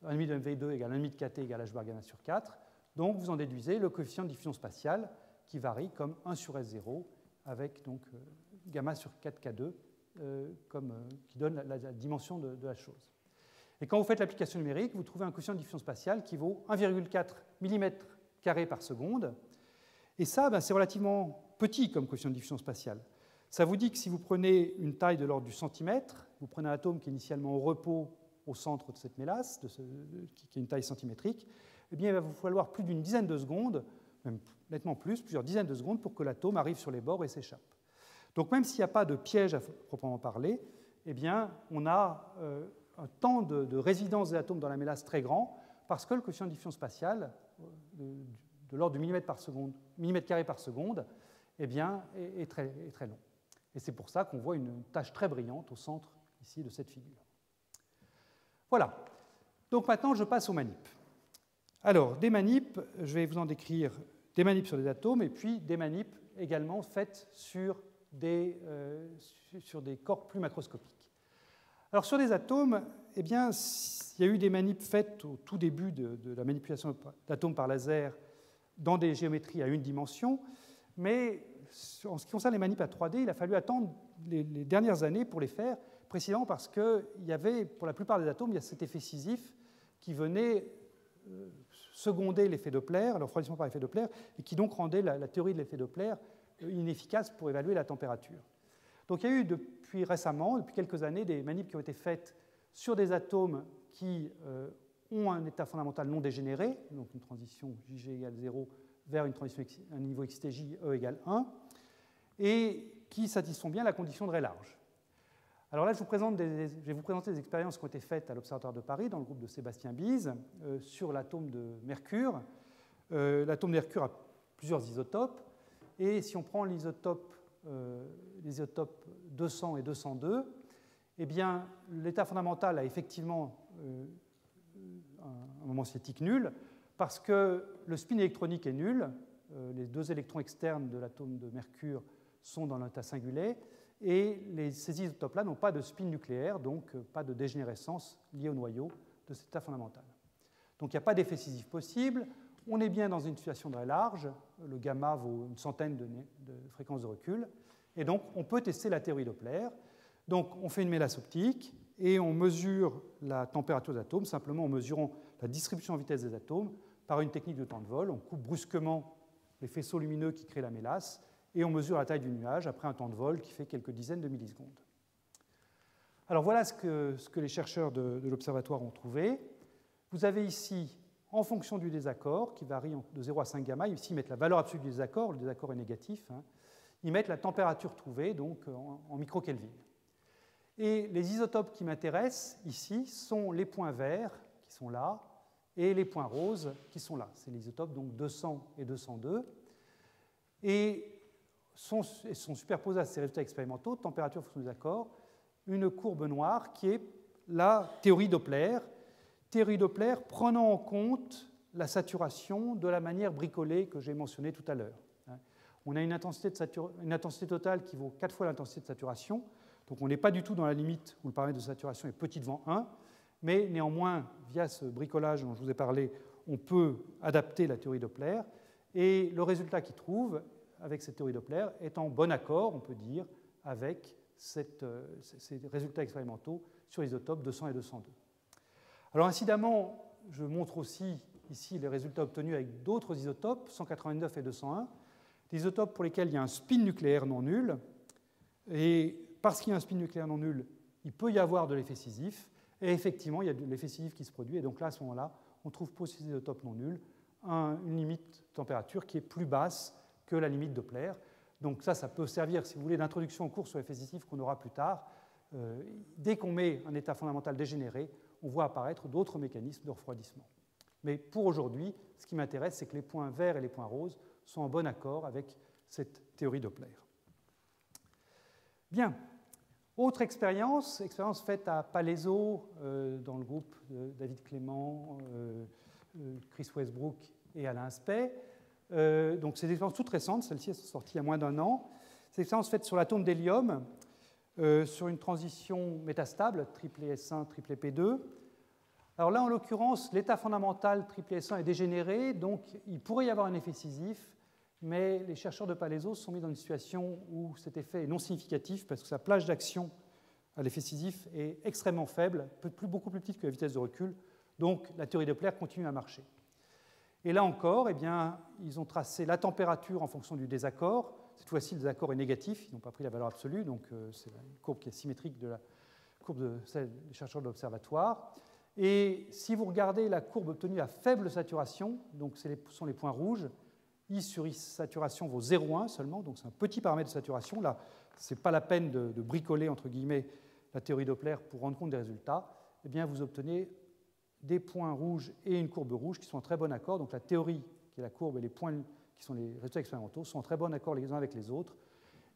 1,5 de MV2 égale 1,5 de KT égale h bar gamma sur 4. Donc, vous en déduisez le coefficient de diffusion spatiale qui varie comme 1 sur S0 avec donc, gamma sur 4K2 qui donne la dimension de la chose. Et quand vous faites l'application numérique, vous trouvez un coefficient de diffusion spatiale qui vaut 1,4 mm² par seconde. Et ça, ben, c'est relativement petit comme coefficient de diffusion spatiale. Ça vous dit que si vous prenez une taille de l'ordre du centimètre, vous prenez un atome qui est initialement au repos au centre de cette mélasse, qui est une taille centimétrique, eh bien, il va vous falloir plus d'une dizaine de secondes, même nettement plus, plusieurs dizaines de secondes pour que l'atome arrive sur les bords et s'échappe. Donc même s'il n'y a pas de piège à proprement parler, eh bien, on a un temps de résidence des atomes dans la mélasse très grand, parce que le coefficient de diffusion spatiale de l'ordre du millimètre carré par seconde eh bien, est très long. Et c'est pour ça qu'on voit une tache très brillante au centre ici de cette figure. Voilà. Donc maintenant, je passe aux manips. Alors, des manips, je vais vous en décrire des manips sur des atomes et puis des manips également faites sur des corps plus macroscopiques. Alors, sur des atomes, eh bien, il y a eu des manips faites au tout début de la manipulation d'atomes par laser dans des géométries à une dimension, mais en ce qui concerne les manips à 3D, il a fallu attendre les dernières années pour les faire, précisément parce qu'il y avait, pour la plupart des atomes, il y a cet effet Sisyphe qui venait seconder l'effet Doppler, le refroidissement par effet Doppler, et qui donc rendait la théorie de l'effet Doppler inefficace pour évaluer la température. Donc il y a eu depuis récemment, depuis quelques années, des manips qui ont été faites sur des atomes qui ont un état fondamental non dégénéré, donc une transition JG égale 0 vers un niveau XTJ E égale 1, et qui satisfont bien la condition de Ray large. Alors là, je vais vous présenter des expériences qui ont été faites à l'Observatoire de Paris, dans le groupe de Sébastien Bise, sur l'atome de mercure. L'atome de mercure a plusieurs isotopes, et si on prend les isotopes 200 et 202, eh bien, l'état fondamental a effectivement un moment cinétique nul, parce que le spin électronique est nul, les deux électrons externes de l'atome de mercure sont dans l'état singulier, et ces isotopes-là n'ont pas de spin nucléaire, donc pas de dégénérescence liée au noyau de cet état fondamental. Donc il n'y a pas d'effet Sisyphe possible, on est bien dans une situation de Ray large, le gamma vaut une centaine de fréquences de recul, et donc on peut tester la théorie Doppler. Donc on fait une mélasse optique, et on mesure la température des atomes, simplement en mesurant la distribution en vitesse des atomes par une technique de temps de vol. On coupe brusquement les faisceaux lumineux qui créent la mélasse, et on mesure la taille du nuage après un temps de vol qui fait quelques dizaines de millisecondes. Alors voilà ce que les chercheurs de l'observatoire ont trouvé. Vous avez ici, en fonction du désaccord, qui varie de 0 à 5 gamma, ici ils mettent la valeur absolue du désaccord, le désaccord est négatif, ils mettent la température trouvée donc en microkelvin. Et les isotopes qui m'intéressent ici sont les points verts qui sont là et les points roses qui sont là. C'est les isotopes donc 200 et 202. Et sont superposés à ces résultats expérimentaux, température fonction des accords, une courbe noire qui est la théorie Doppler prenant en compte la saturation de la manière bricolée que j'ai mentionnée tout à l'heure. On a une intensité totale qui vaut 4 fois l'intensité de saturation, donc on n'est pas du tout dans la limite où le paramètre de saturation est petit devant 1, mais néanmoins, via ce bricolage dont je vous ai parlé, on peut adapter la théorie Doppler, et le résultat qu'il trouve avec cette théorie Doppler est en bon accord, on peut dire, avec ces résultats expérimentaux sur les isotopes 200 et 202. Alors incidemment, je montre aussi ici les résultats obtenus avec d'autres isotopes, 189 et 201, des isotopes pour lesquels il y a un spin nucléaire non nul, et parce qu'il y a un spin nucléaire non nul, il peut y avoir de l'effet Sisyphe, et effectivement, il y a de l'effet Sisyphe qui se produit, et donc là, à ce moment-là, on trouve pour ces isotopes non nuls une limite de température qui est plus basse que la limite Doppler. Donc ça peut servir, si vous voulez, d'introduction au cours sur l'effet Sisyphe qu'on aura plus tard. Dès qu'on met un état fondamental dégénéré, on voit apparaître d'autres mécanismes de refroidissement. Mais pour aujourd'hui, ce qui m'intéresse, c'est que les points verts et les points roses sont en bon accord avec cette théorie Doppler. Bien. Autre expérience faite à Palaiseau, dans le groupe de David Clément, Chris Westbrook et Alain Aspect. Donc, c'est des expériences toutes récentes, celles-ci elles sont sorties il y a moins d'un an. C'est une expérience faite sur l'atome d'hélium, sur une transition métastable, triplé S1, triplé P2. Alors là, en l'occurrence, l'état fondamental triplé S1 est dégénéré, donc il pourrait y avoir un effet Sisyphe, mais les chercheurs de Palaiseau se sont mis dans une situation où cet effet est non significatif parce que sa plage d'action à l'effet Sisyphe est extrêmement faible, beaucoup plus petite que la vitesse de recul, donc la théorie Doppler continue à marcher. Et là encore, eh bien, ils ont tracé la température en fonction du désaccord. Cette fois-ci, le désaccord est négatif, ils n'ont pas pris la valeur absolue, donc c'est une courbe qui est symétrique de la courbe de celle des chercheurs de l'observatoire. Et si vous regardez la courbe obtenue à faible saturation, donc ce sont les points rouges, I sur I saturation vaut 0,1 seulement, donc c'est un petit paramètre de saturation. Là, ce n'est pas la peine de bricoler, entre guillemets, la théorie Doppler pour rendre compte des résultats. Eh bien, vous obtenez des points rouges et une courbe rouge qui sont en très bon accord. Donc la théorie, qui est la courbe, et les points qui sont les résultats expérimentaux, sont en très bon accord les uns avec les autres.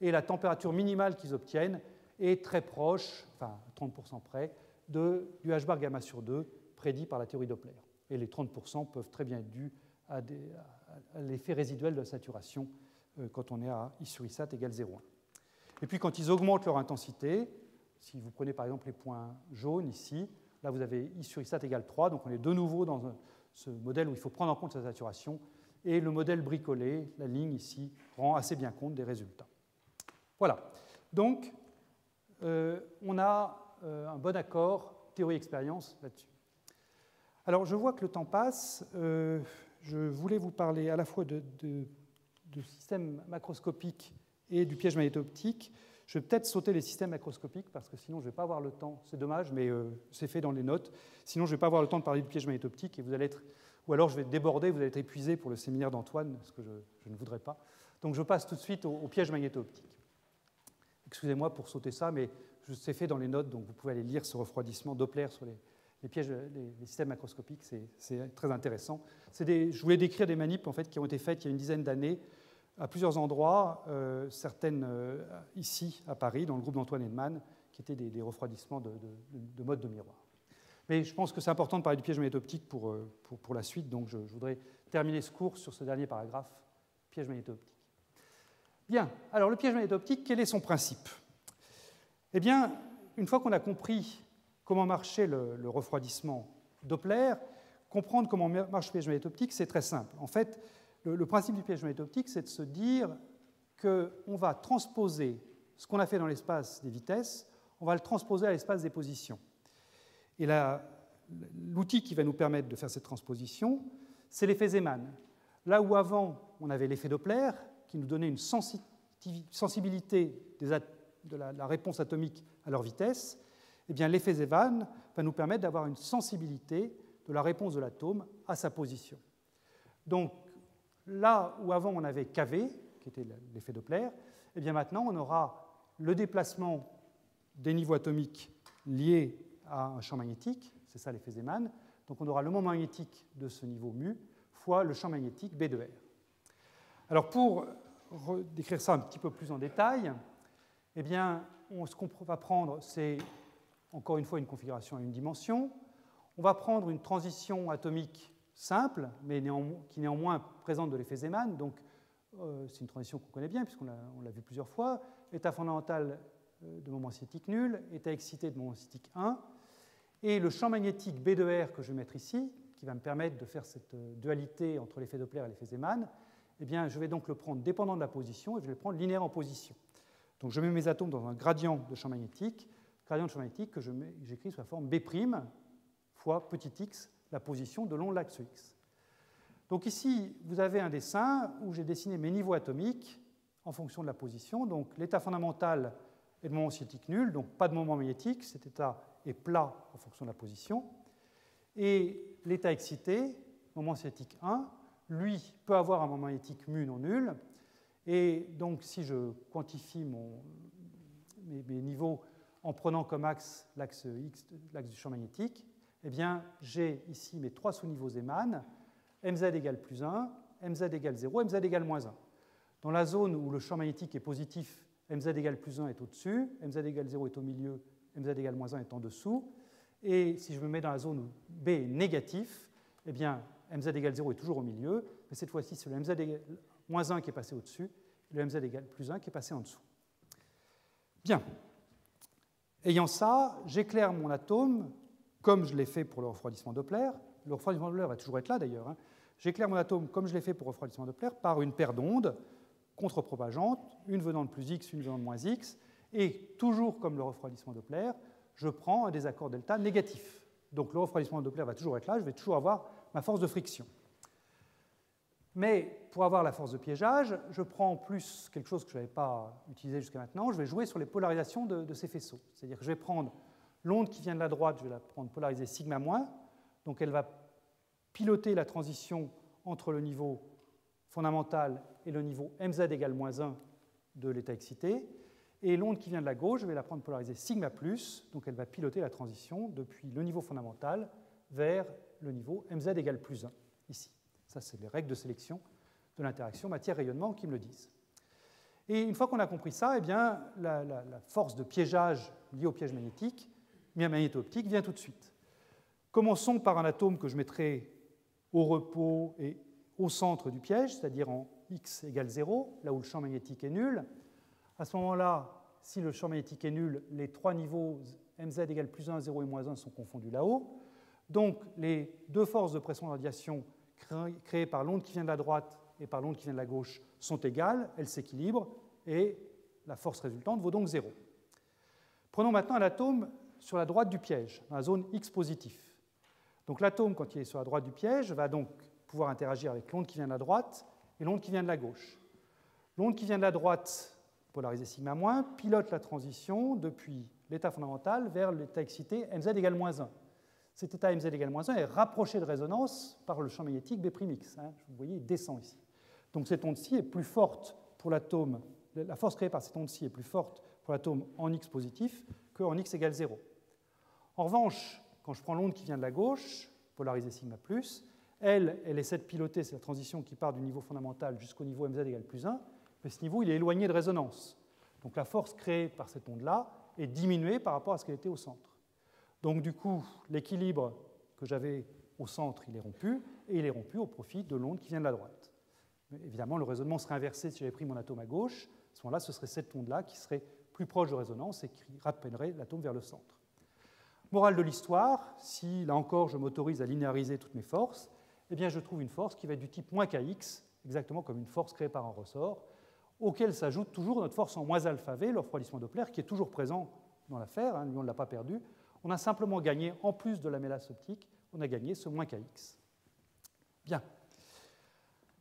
Et la température minimale qu'ils obtiennent est très proche, enfin 30% près, du H bar gamma sur 2 prédit par la théorie Doppler. et les 30% peuvent très bien être dus à l'effet résiduel de la saturation quand on est à I sur ISAT égale 0,1. Et puis quand ils augmentent leur intensité, si vous prenez par exemple les points jaunes ici, là vous avez I sur ISAT égale 3, donc on est de nouveau dans ce modèle où il faut prendre en compte sa saturation, et le modèle bricolé, la ligne ici, rend assez bien compte des résultats. Voilà, donc on a un bon accord théorie-expérience là-dessus. Alors je vois que le temps passe, je voulais vous parler à la fois de systèmes macroscopiques et du piège magnéto-optique. Je vais peut-être sauter les systèmes macroscopiques parce que sinon je ne vais pas avoir le temps. C'est dommage, mais c'est fait dans les notes. Sinon je ne vais pas avoir le temps de parler du piège magnéto-optique et vous allez être, ou alors je vais déborder, vous allez être épuisé pour le séminaire d'Antoine, ce que je ne voudrais pas. Donc je passe tout de suite au piège magnéto-optique. Excusez-moi pour sauter ça, mais c'est fait dans les notes, donc vous pouvez aller lire ce refroidissement Doppler sur les systèmes macroscopiques, c'est très intéressant. Je voulais décrire des manips en fait, qui ont été faites il y a une dizaine d'années à plusieurs endroits, certaines ici à Paris, dans le groupe d'Antoine Edman, qui étaient des refroidissements de mode de miroir. Mais je pense que c'est important de parler du piège magnéto-optique pour la suite, donc je voudrais terminer ce cours sur ce dernier paragraphe, piège magnéto-optique. Bien, alors le piège magnéto-optique, quel est son principe? Eh bien, une fois qu'on a compris comment marchait le refroidissement Doppler, comprendre comment marche le piège magnéto-optique, c'est très simple. En fait, le principe du piège magnéto-optique, c'est de se dire qu'on va transposer ce qu'on a fait dans l'espace des vitesses, on va le transposer à l'espace des positions. Et l'outil qui va nous permettre de faire cette transposition, c'est l'effet Zeeman. Là où avant, on avait l'effet Doppler, qui nous donnait une sensibilité de la réponse atomique à leur vitesse, eh bien, l'effet Zeeman va nous permettre d'avoir une sensibilité de la réponse de l'atome à sa position. Donc, là où avant on avait KV, qui était l'effet Doppler, eh bien maintenant on aura le déplacement des niveaux atomiques liés à un champ magnétique, c'est ça l'effet Zeeman. Donc on aura le moment magnétique de ce niveau mu fois le champ magnétique B de R. Alors pour décrire ça un petit peu plus en détail, eh bien, ce qu'on va prendre, c'est encore une fois une configuration à une dimension. On va prendre une transition atomique simple, mais qui néanmoins présente de l'effet Zeeman. Donc, c'est une transition qu'on connaît bien, puisqu'on l'a vu plusieurs fois. État fondamental de moment cinétique nul, état excité de moment cinétique 1. Et le champ magnétique B de R que je vais mettre ici, qui va me permettre de faire cette dualité entre l'effet Doppler et l'effet Zeeman, eh bien, je vais donc le prendre dépendant de la position, et je vais le prendre linéaire en position. Donc, je mets mes atomes dans un gradient de champ magnétique que j'écris sous la forme B' fois petit x, la position de long de l'axe X. Donc ici, vous avez un dessin où j'ai dessiné mes niveaux atomiques en fonction de la position. Donc l'état fondamental est de moment cinétique nul, donc pas de moment magnétique, cet état est plat en fonction de la position. Et l'état excité, moment cinétique 1, lui peut avoir un moment magnétique mu non nul. Et donc si je quantifie mes niveaux en prenant comme axe l'axe X, l'axe du champ magnétique, eh bien, j'ai ici mes trois sous-niveaux Zeeman, mz égale plus 1, mz égale 0, mz égale moins 1. Dans la zone où le champ magnétique est positif, mz égale plus 1 est au-dessus, mz égale 0 est au milieu, mz égale moins 1 est en dessous. Et si je me mets dans la zone où B est négatif, eh bien, mz égale 0 est toujours au milieu, mais cette fois-ci, c'est le mz égale moins 1 qui est passé au-dessus, et le mz égale plus 1 qui est passé en dessous. Bien. Ayant ça, j'éclaire mon atome comme je l'ai fait pour le refroidissement Doppler. Le refroidissement Doppler va toujours être là d'ailleurs. J'éclaire mon atome comme je l'ai fait pour le refroidissement Doppler par une paire d'ondes contre-propageantes, une venant de plus x, une venant de moins x, et toujours comme le refroidissement Doppler, je prends un désaccord delta négatif. Donc le refroidissement Doppler va toujours être là, je vais toujours avoir ma force de friction. Mais pour avoir la force de piégeage, je prends en plus quelque chose que je n'avais pas utilisé jusqu'à maintenant, je vais jouer sur les polarisations de ces faisceaux. C'est-à-dire que je vais prendre l'onde qui vient de la droite, je vais la prendre polarisée sigma moins, donc elle va piloter la transition entre le niveau fondamental et le niveau mz égale moins 1 de l'état excité. Et l'onde qui vient de la gauche, je vais la prendre polarisée sigma plus, donc elle va piloter la transition depuis le niveau fondamental vers le niveau mz égale plus 1, ici. Ça, c'est les règles de sélection de l'interaction matière-rayonnement qui me le disent. Et une fois qu'on a compris ça, eh bien, la force de piégeage liée au piège magnétique, magnéto-optique, vient tout de suite. Commençons par un atome que je mettrai au repos et au centre du piège, c'est-à-dire en x égale 0, là où le champ magnétique est nul. À ce moment-là, si le champ magnétique est nul, les trois niveaux mz égale plus 1, 0 et moins 1 sont confondus là-haut. Donc les deux forces de pression de radiation créées par l'onde qui vient de la droite et par l'onde qui vient de la gauche sont égales, elles s'équilibrent, et la force résultante vaut donc 0. Prenons maintenant un atome sur la droite du piège, dans la zone X positif. Donc l'atome, quand il est sur la droite du piège, va donc pouvoir interagir avec l'onde qui vient de la droite et l'onde qui vient de la gauche. L'onde qui vient de la droite, polarisée sigma-, pilote la transition depuis l'état fondamental vers l'état excité mz égale moins 1. Cet état mz égale moins 1 est rapproché de résonance par le champ magnétique B'X. Vous voyez, il descend ici. Donc cette onde-ci est plus forte pour l'atome, la force créée par cette onde-ci est plus forte pour l'atome en X positif qu'en X égale 0. En revanche, quand je prends l'onde qui vient de la gauche, polarisée sigma+, elle essaie de piloter, c'est la transition qui part du niveau fondamental jusqu'au niveau mz égale plus 1, mais ce niveau il est éloigné de résonance. Donc la force créée par cette onde-là est diminuée par rapport à ce qu'elle était au centre. Donc du coup, l'équilibre que j'avais au centre, il est rompu, et il est rompu au profit de l'onde qui vient de la droite. Mais évidemment, le raisonnement serait inversé si j'avais pris mon atome à gauche. À ce moment-là, ce serait cette onde-là qui serait plus proche de résonance et qui rappellerait l'atome vers le centre. Morale de l'histoire, si là encore je m'autorise à linéariser toutes mes forces, eh bien je trouve une force qui va être du type moins kx, exactement comme une force créée par un ressort, auquel s'ajoute toujours notre force en moins alpha v, le refroidissement Doppler, qui est toujours présent dans l'affaire, lui on ne l'a pas perdu. On a simplement gagné, en plus de la mélasse optique, on a gagné ce moins kx. Bien.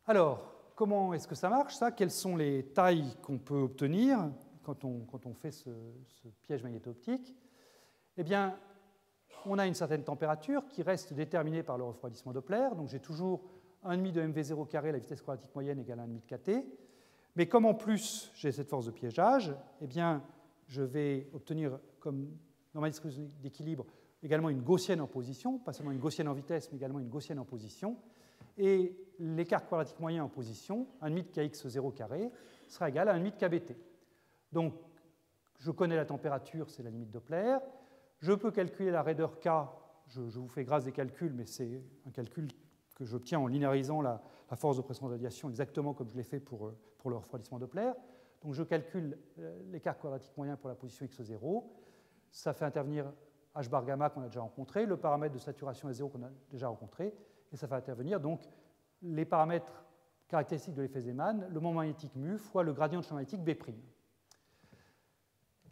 Alors, comment est-ce que ça marche, ça? Quelles sont les tailles qu'on peut obtenir quand on fait ce piège magnéto-optique? Eh bien, on a une certaine température qui reste déterminée par le refroidissement Doppler. Donc j'ai toujours 1,5 de mv0 carré, la vitesse quadratique moyenne égale 1,5 de kt. Mais comme en plus j'ai cette force de piégeage, eh bien, je vais obtenir comme dans ma distribution d'équilibre également une gaussienne en position, pas seulement une gaussienne en vitesse, mais également une gaussienne en position. Et l'écart quadratique moyen en position, 1,5 de kx0 carré, sera égal à 1,5 de kBt. Donc je connais la température, c'est la limite Doppler. Je peux calculer la raideur K, je vous fais grâce des calculs, mais c'est un calcul que j'obtiens en linéarisant la force de pression de radiation exactement comme je l'ai fait pour le refroidissement Doppler. Donc je calcule l'écart quadratique moyen pour la position x0, ça fait intervenir h bar gamma qu'on a déjà rencontré, le paramètre de saturation S0 qu'on a déjà rencontré, et ça fait intervenir donc les paramètres caractéristiques de l'effet Zeeman, le moment magnétique mu fois le gradient de champ magnétique B'.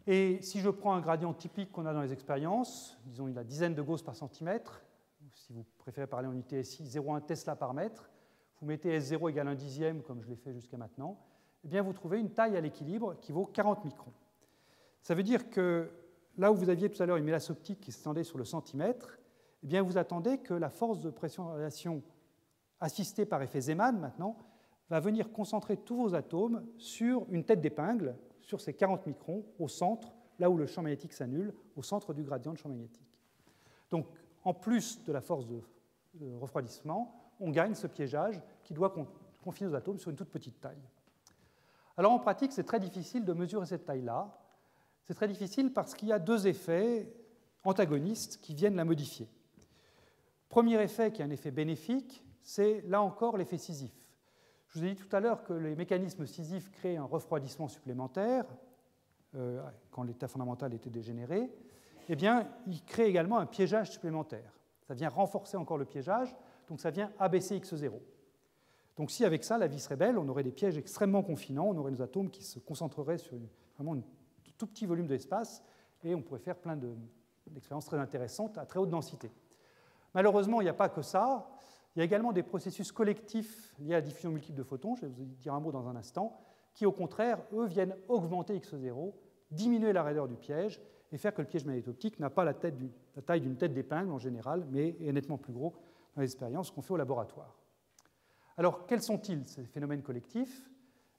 Et si je prends un gradient typique qu'on a dans les expériences, disons il a dizaines de Gauss par centimètre, si vous préférez parler en UTSI, 0,1 Tesla par mètre, vous mettez S0 égale 1 dixième, comme je l'ai fait jusqu'à maintenant, eh bien vous trouvez une taille à l'équilibre qui vaut 40 microns. Ça veut dire que là où vous aviez tout à l'heure une mélasse optique qui s'étendait sur le centimètre, eh bien vous attendez que la force de pression de radiation assistée par effet Zeeman, maintenant, va venir concentrer tous vos atomes sur une tête d'épingle, sur ces 40 microns, au centre, là où le champ magnétique s'annule, au centre du gradient de champ magnétique. Donc, en plus de la force de refroidissement, on gagne ce piégeage qui doit confiner nos atomes sur une toute petite taille. Alors, en pratique, c'est très difficile de mesurer cette taille-là. C'est très difficile parce qu'il y a deux effets antagonistes qui viennent la modifier. Premier effet, qui est un effet bénéfique, c'est là encore l'effet Sisyphe. Je vous ai dit tout à l'heure que les mécanismes Sisyphe créent un refroidissement supplémentaire quand l'état fondamental était dégénéré. Eh bien, ils créent également un piégeage supplémentaire. Ça vient renforcer encore le piégeage, donc ça vient abaisser x0. Donc si avec ça, la vie serait belle, on aurait des pièges extrêmement confinants, on aurait nos atomes qui se concentreraient sur vraiment un tout petit volume d'espace, et on pourrait faire plein d'expériences très intéressantes à très haute densité. Malheureusement, il n'y a pas que ça. Il y a également des processus collectifs liés à la diffusion multiple de photons, je vais vous dire un mot dans un instant, qui au contraire, eux, viennent augmenter x0, diminuer la raideur du piège et faire que le piège magnéto-optique n'a pas la taille d'une tête d'épingle en général, mais est nettement plus gros dans les expériences qu'on fait au laboratoire. Alors, quels sont-ils, ces phénomènes collectifs?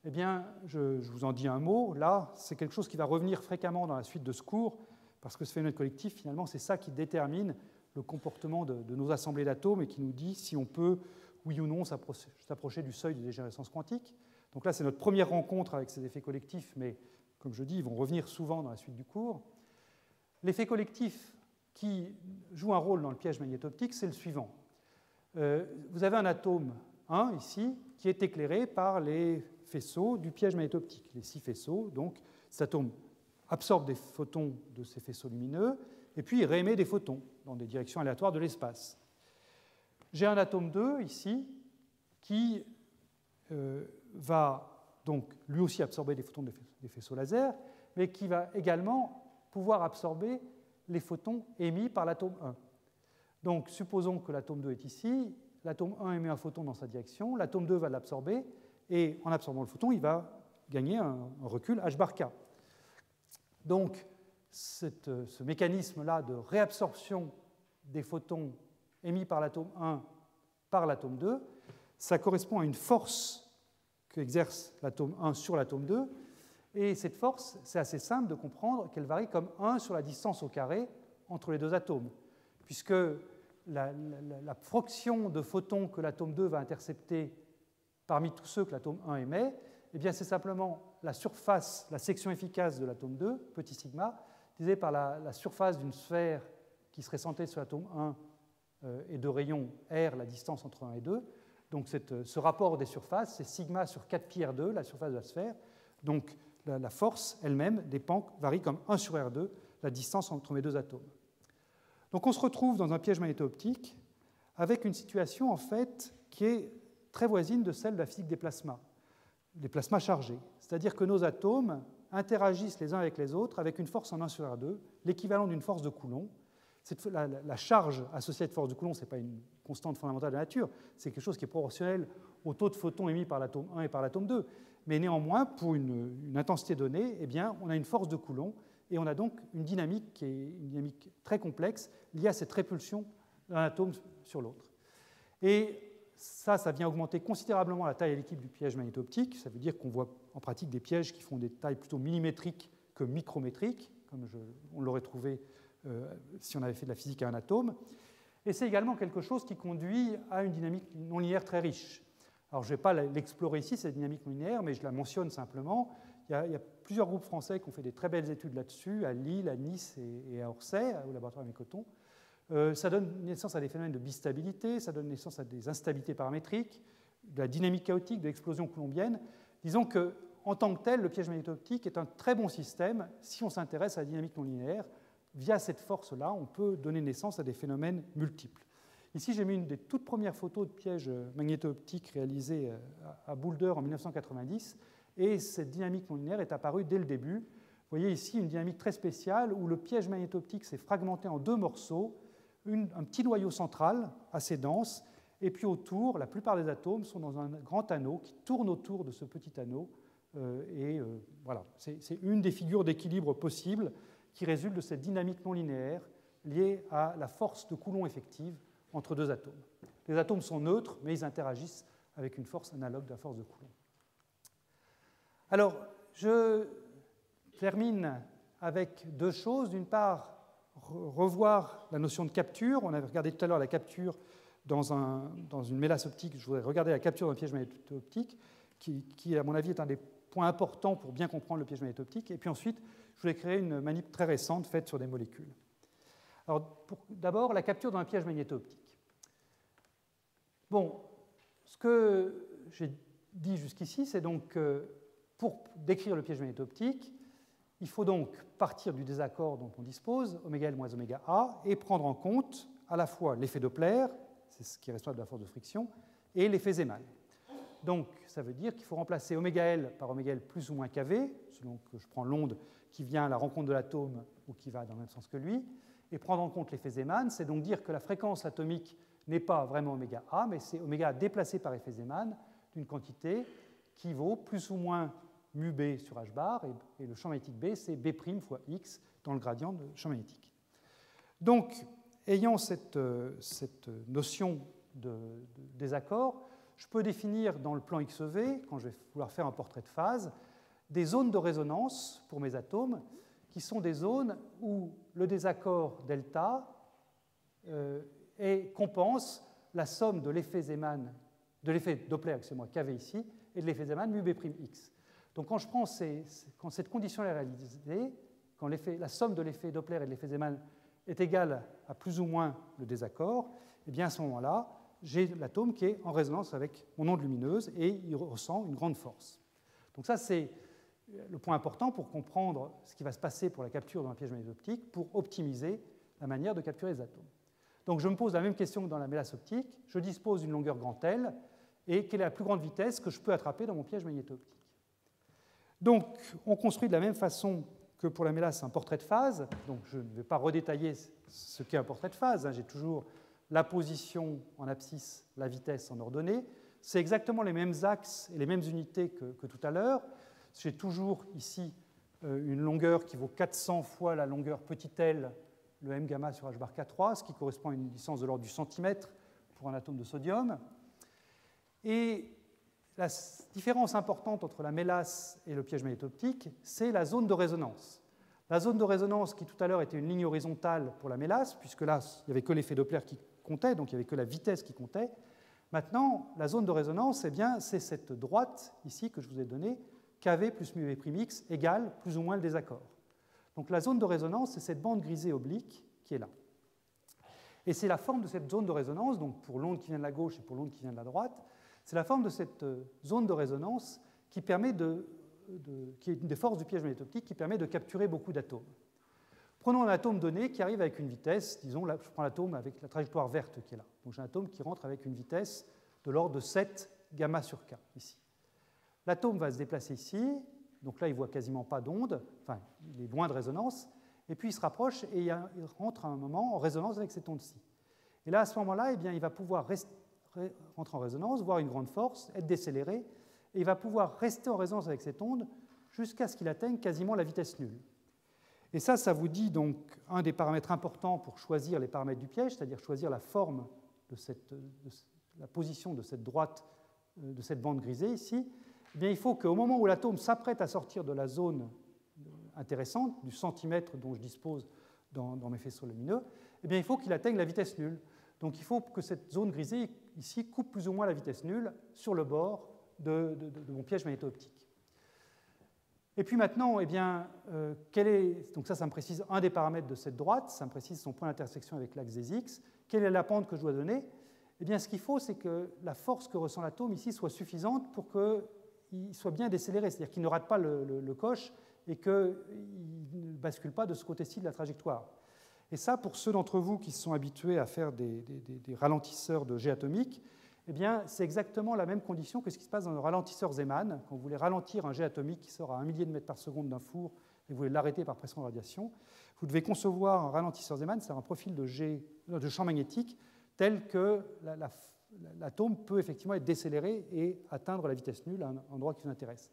Eh bien, je vous en dis un mot. Là, c'est quelque chose qui va revenir fréquemment dans la suite de ce cours, parce que ce phénomène collectif, finalement, c'est ça qui détermine le comportement de nos assemblées d'atomes et qui nous dit si on peut, oui ou non, s'approcher du seuil de dégénérescence quantique. Donc là, c'est notre première rencontre avec ces effets collectifs, mais comme je dis, ils vont revenir souvent dans la suite du cours. L'effet collectif qui joue un rôle dans le piège magnéto-optique, c'est le suivant. vous avez un atome 1 ici qui est éclairé par les faisceaux du piège magnéto-optique, les 6 faisceaux. Donc cet atome absorbe des photons de ces faisceaux lumineux et puis il réémet des photons dans des directions aléatoires de l'espace. J'ai un atome 2 ici qui va donc lui aussi absorber des photons des faisceaux laser, mais qui va également pouvoir absorber les photons émis par l'atome 1. Donc supposons que l'atome 2 est ici, l'atome 1 émet un photon dans sa direction, l'atome 2 va l'absorber, et en absorbant le photon, il va gagner un recul h bar k. Donc ce mécanisme-là de réabsorption des photons émis par l'atome 1 par l'atome 2, ça correspond à une force qu'exerce l'atome 1 sur l'atome 2, et cette force, c'est assez simple de comprendre qu'elle varie comme 1 sur la distance au carré entre les deux atomes, puisque la fraction de photons que l'atome 2 va intercepter parmi tous ceux que l'atome 1 émet, eh bien, c'est simplement la surface, la section efficace de l'atome 2, petit sigma, divisée par la surface d'une sphère qui serait centrée sur l'atome 1 et de rayon R, la distance entre 1 et 2. Donc ce rapport des surfaces, c'est sigma sur 4πr2, la surface de la sphère. Donc la force elle-même varie comme 1 sur R2, la distance entre mes deux atomes. Donc on se retrouve dans un piège magnéto-optique avec une situation en fait qui est très voisine de celle de la physique des plasmas chargés. C'est-à-dire que nos atomes interagissent les uns avec les autres avec une force en 1 sur R2, l'équivalent d'une force de Coulomb. La charge associée à cette force de Coulomb, ce n'est pas une constante fondamentale de la nature, c'est quelque chose qui est proportionnel au taux de photons émis par l'atome 1 et par l'atome 2. Mais néanmoins, pour une intensité donnée, eh bien, on a une force de Coulomb et on a donc une dynamique qui est une dynamique très complexe liée à cette répulsion d'un atome sur l'autre. Et ça vient augmenter considérablement la taille et l'équipe du piège magnéto-optique. Ça veut dire qu'on voit en pratique des pièges qui font des tailles plutôt millimétriques que micrométriques, comme on l'aurait trouvé si on avait fait de la physique à un atome. Et c'est également quelque chose qui conduit à une dynamique non linéaire très riche. Alors je ne vais pas l'explorer ici, cette dynamique non linéaire, mais je la mentionne simplement. Il y a plusieurs groupes français qui ont fait des très belles études là-dessus, à Lille, à Nice et à Orsay, au laboratoire de Mécoton. Ça donne naissance à des phénomènes de bistabilité, ça donne naissance à des instabilités paramétriques, de la dynamique chaotique, de l'explosion coulombienne. Disons qu'en tant que tel, le piège magnéto-optique est un très bon système si on s'intéresse à la dynamique non linéaire. Via cette force-là, on peut donner naissance à des phénomènes multiples. Ici, j'ai mis une des toutes premières photos de pièges magnéto-optiques réalisées à Boulder en 1990, et cette dynamique non linéaire est apparue dès le début. Vous voyez ici une dynamique très spéciale où le piège magnéto-optique s'est fragmenté en deux morceaux, un petit noyau central assez dense, et puis autour, la plupart des atomes sont dans un grand anneau qui tourne autour de ce petit anneau. Voilà, c'est une des figures d'équilibre possibles qui résulte de cette dynamique non linéaire liée à la force de Coulomb effective entre deux atomes. Les atomes sont neutres, mais ils interagissent avec une force analogue de la force de Coulomb. Alors, je termine avec deux choses. D'une part, revoir la notion de capture. On avait regardé tout à l'heure la capture dans une mélasse optique. Je voudrais regarder la capture d'un piège magnéto-optique, qui, à mon avis, est un des points importants pour bien comprendre le piège magnéto-optique. Et puis ensuite, je voulais créer une manip très récente faite sur des molécules. Alors, d'abord, la capture d'un piège magnéto-optique. Bon, ce que j'ai dit jusqu'ici, c'est donc que pour décrire le piège magnéto-optique, il faut donc partir du désaccord dont on dispose, ωL moins ωA, et prendre en compte à la fois l'effet Doppler, c'est ce qui est responsable de la force de friction, et l'effet Zeeman. Donc, ça veut dire qu'il faut remplacer ωL par ωL plus ou moins kV, selon que je prends l'onde qui vient à la rencontre de l'atome ou qui va dans le même sens que lui, et prendre en compte l'effet Zeeman, c'est donc dire que la fréquence atomique n'est pas vraiment ωA, mais c'est ωA déplacé par effet Zeeman d'une quantité qui vaut plus ou moins mu B sur h bar, et le champ magnétique B, c'est B' fois X dans le gradient de champ magnétique. Donc, ayant cette notion de désaccord, je peux définir dans le plan XeV, quand je vais vouloir faire un portrait de phase, des zones de résonance pour mes atomes, qui sont des zones où le désaccord delta compense la somme de l'effet Zeeman, de l'effet Doppler, kV ici, et de l'effet Zeeman mu B'X. Donc quand quand cette condition est réalisée, quand la somme de l'effet Doppler et de l'effet Zeeman est égale à plus ou moins le désaccord, et bien à ce moment-là, j'ai l'atome qui est en résonance avec mon onde lumineuse et il ressent une grande force. Donc ça, c'est le point important pour comprendre ce qui va se passer pour la capture dans un piège magnéto-optique pour optimiser la manière de capturer les atomes. Donc je me pose la même question que dans la mélasse optique. Je dispose d'une longueur grand L et quelle est la plus grande vitesse que je peux attraper dans mon piège magnéto-optique. Donc on construit de la même façon que pour la mélasse un portrait de phase. Donc je ne vais pas redétailler ce qu'est un portrait de phase. J'ai toujours la position en abscisse, la vitesse en ordonnée. C'est exactement les mêmes axes et les mêmes unités que tout à l'heure. J'ai toujours ici une longueur qui vaut 400 fois la longueur petit l, le m gamma sur h bar K3, ce qui correspond à une distance de l'ordre du centimètre pour un atome de sodium. Et la différence importante entre la mélasse et le piège magnéto-optique, c'est la zone de résonance. La zone de résonance qui tout à l'heure était une ligne horizontale pour la mélasse, puisque là, il n'y avait que l'effet Doppler qui comptait, donc il n'y avait que la vitesse qui comptait. Maintenant, la zone de résonance, c'est cette droite ici que je vous ai donnée, kV plus μV' x égale plus ou moins le désaccord. Donc la zone de résonance, c'est cette bande grisée oblique qui est là. Et c'est la forme de cette zone de résonance, donc pour l'onde qui vient de la gauche et pour l'onde qui vient de la droite, c'est la forme de cette zone de résonance qui permet qui est une des forces du piège magnéto-optique qui permet de capturer beaucoup d'atomes. Prenons un atome donné qui arrive avec une vitesse, disons, là, je prends l'atome avec la trajectoire verte qui est là. Donc j'ai un atome qui rentre avec une vitesse de l'ordre de 7 gamma sur K, ici. L'atome va se déplacer ici, donc là il ne voit quasiment pas d'onde, enfin il est loin de résonance, et puis il se rapproche et il rentre à un moment en résonance avec cette onde-ci. Et là, à ce moment-là, eh bien, il va pouvoir rentrer en résonance, voir une grande force, être décéléré, et il va pouvoir rester en résonance avec cette onde jusqu'à ce qu'il atteigne quasiment la vitesse nulle. Et ça vous dit donc un des paramètres importants pour choisir les paramètres du piège, c'est-à-dire choisir la forme la position de cette droite, de cette bande grisée ici. Eh bien, il faut qu'au moment où l'atome s'apprête à sortir de la zone intéressante, du centimètre dont je dispose dans mes faisceaux lumineux, eh bien, il faut qu'il atteigne la vitesse nulle. Donc il faut que cette zone grisée ici coupe plus ou moins la vitesse nulle sur le bord de mon piège magnéto-optique. Et puis maintenant, eh bien, donc ça me précise un des paramètres de cette droite, ça me précise son point d'intersection avec l'axe des x. Quelle est la pente que je dois donner? Eh bien, ce qu'il faut, c'est que la force que ressent l'atome ici soit suffisante pour qu'il soit bien décéléré, c'est-à-dire qu'il ne rate pas le coche et qu'il ne bascule pas de ce côté-ci de la trajectoire. Et ça, pour ceux d'entre vous qui se sont habitués à faire des ralentisseurs de jet atomique, eh bien, c'est exactement la même condition que ce qui se passe dans le ralentisseur Zeeman. Quand vous voulez ralentir un jet atomique qui sort à 1 millier de mètre par seconde d'un four et vous voulez l'arrêter par pression de radiation, vous devez concevoir un ralentisseur Zeeman, c'est un profil de champ magnétique tel que l'atome peut effectivement être décéléré et atteindre la vitesse nulle à un endroit qui vous intéresse.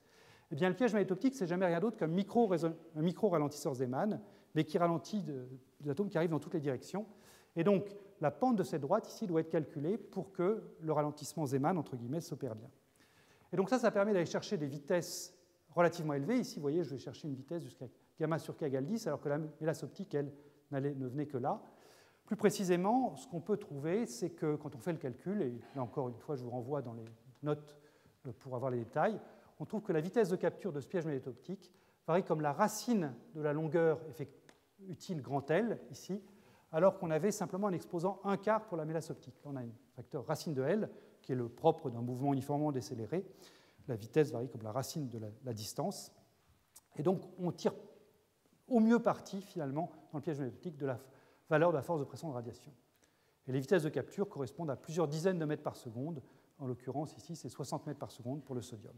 Eh bien, le piège magnéto-optique, c'est jamais rien d'autre qu'un micro-ralentisseur Zeeman, mais qui ralentit des atomes qui arrivent dans toutes les directions. Et donc, la pente de cette droite ici doit être calculée pour que le ralentissement Zeeman, entre guillemets, s'opère bien. Et donc ça permet d'aller chercher des vitesses relativement élevées. Ici, vous voyez, je vais chercher une vitesse jusqu'à gamma sur K égale 10, alors que la mélasse optique, elle, ne venait que là. Plus précisément, ce qu'on peut trouver, c'est que quand on fait le calcul, et là encore une fois, je vous renvoie dans les notes pour avoir les détails, on trouve que la vitesse de capture de ce piège magnéto-optique varie comme la racine de la longueur utile grand L, ici, alors qu'on avait simplement un exposant 1/4 pour la mélasse optique. Là, on a un facteur racine de L, qui est le propre d'un mouvement uniformément décéléré. La vitesse varie comme la racine de la distance. Et donc, on tire au mieux parti, finalement, dans le piège magnéto-optique, de la valeur de la force de pression de radiation. Et les vitesses de capture correspondent à plusieurs dizaines de mètres par seconde. En l'occurrence, ici, c'est 60 mètres par seconde pour le sodium.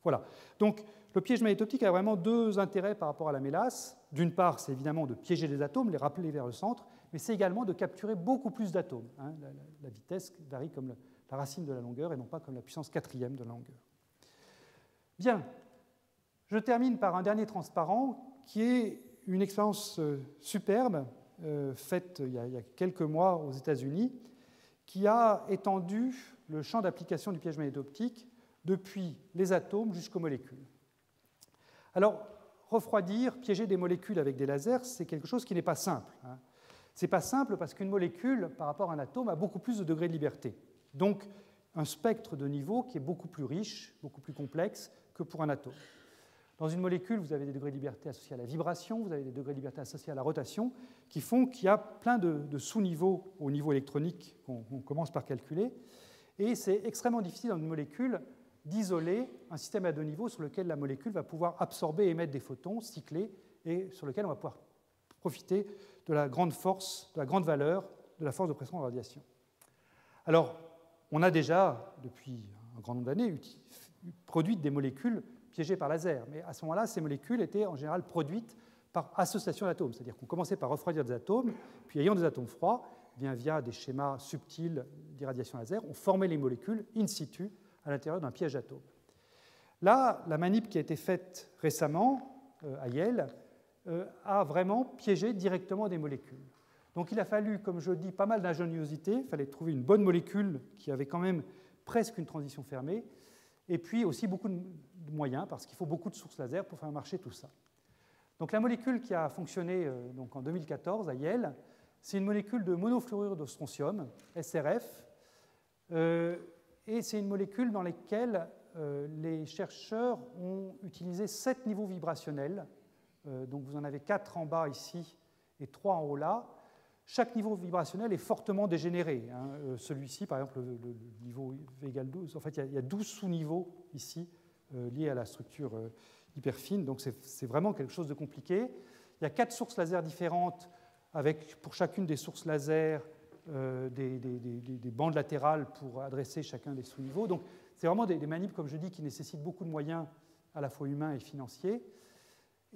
Voilà. Donc, le piège magnéto-optique a vraiment deux intérêts par rapport à la mélasse. D'une part, c'est évidemment de piéger les atomes, les rappeler vers le centre, mais c'est également de capturer beaucoup plus d'atomes. La vitesse varie comme la racine de la longueur et non pas comme la puissance 4e de la longueur. Bien. Je termine par un dernier transparent qui est une expérience superbe faite il y a quelques mois aux États-Unis qui a étendu le champ d'application du piège magnéto-optique depuis les atomes jusqu'aux molécules. Alors, refroidir, piéger des molécules avec des lasers, c'est quelque chose qui n'est pas simple. Ce n'est pas simple parce qu'une molécule, par rapport à un atome, a beaucoup plus de degrés de liberté. Donc, un spectre de niveaux qui est beaucoup plus riche, beaucoup plus complexe que pour un atome. Dans une molécule, vous avez des degrés de liberté associés à la vibration, vous avez des degrés de liberté associés à la rotation, qui font qu'il y a plein de sous-niveaux au niveau électronique qu'on commence par calculer. Et c'est extrêmement difficile dans une molécule d'isoler un système à deux niveaux sur lequel la molécule va pouvoir absorber et émettre des photons cyclés et sur lequel on va pouvoir profiter de la grande force, de la grande valeur de la force de pression de radiation. Alors, on a déjà, depuis un grand nombre d'années, produit des molécules piégées par laser, mais à ce moment-là, ces molécules étaient en général produites par association d'atomes, c'est-à-dire qu'on commençait par refroidir des atomes, puis ayant des atomes froids, eh bien, via des schémas subtils d'irradiation laser, on formait les molécules in situ à l'intérieur d'un piège d'atomes. Là, la manip qui a été faite récemment à Yale a vraiment piégé directement des molécules. Donc il a fallu, comme je dis, pas mal d'ingéniosité, il fallait trouver une bonne molécule qui avait quand même presque une transition fermée, et puis aussi beaucoup de moyens, parce qu'il faut beaucoup de sources laser pour faire marcher tout ça. Donc la molécule qui a fonctionné donc en 2014 à Yale, c'est une molécule de monofluorure de strontium, SRF, et c'est une molécule dans laquelle les chercheurs ont utilisé 7 niveaux vibrationnels. Donc vous en avez 4 en bas ici et 3 en haut là. Chaque niveau vibrationnel est fortement dégénéré. Celui-ci, par exemple, le niveau V égale 12, en fait, il y a 12 sous-niveaux ici liés à la structure hyper fine. Donc c'est vraiment quelque chose de compliqué. Il y a 4 sources laser différentes avec pour chacune des sources laser des bandes latérales pour adresser chacun des sous-niveaux. Donc c'est vraiment des manips, comme je dis, qui nécessitent beaucoup de moyens à la fois humains et financiers.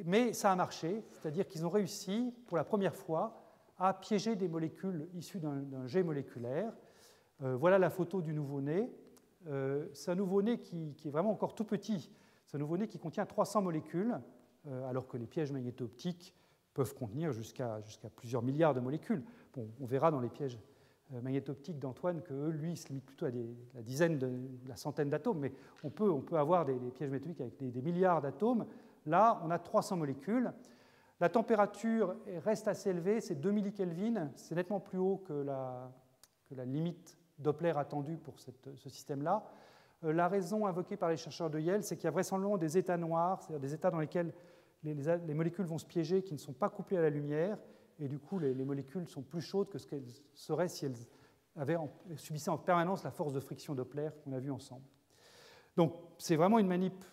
Mais ça a marché, c'est-à-dire qu'ils ont réussi pour la première fois à piéger des molécules issues d'un jet moléculaire. Voilà la photo du nouveau-né. C'est un nouveau-né qui est vraiment encore tout petit. C'est un nouveau-né qui contient 300 molécules, alors que les pièges magnéto-optiques peuvent contenir jusqu'à plusieurs milliards de molécules. Bon, on verra dans les pièges magnéto-optiques d'Antoine que lui, il se limite plutôt à la dizaine, la centaine d'atomes, mais on peut avoir des pièges magnéto-optiques avec des milliards d'atomes. Là, on a 300 molécules. La température reste assez élevée, c'est 2 millikelvin, c'est nettement plus haut que la limite Doppler attendue pour ce système-là. La raison invoquée par les chercheurs de Yale, c'est qu'il y a vraisemblablement des états noirs, c'est-à-dire des états dans lesquels les molécules vont se piéger, qui ne sont pas couplées à la lumière, et du coup les molécules sont plus chaudes que ce qu'elles seraient si elles subissaient en permanence la force de friction Doppler qu'on a vue ensemble. Donc c'est vraiment une manip,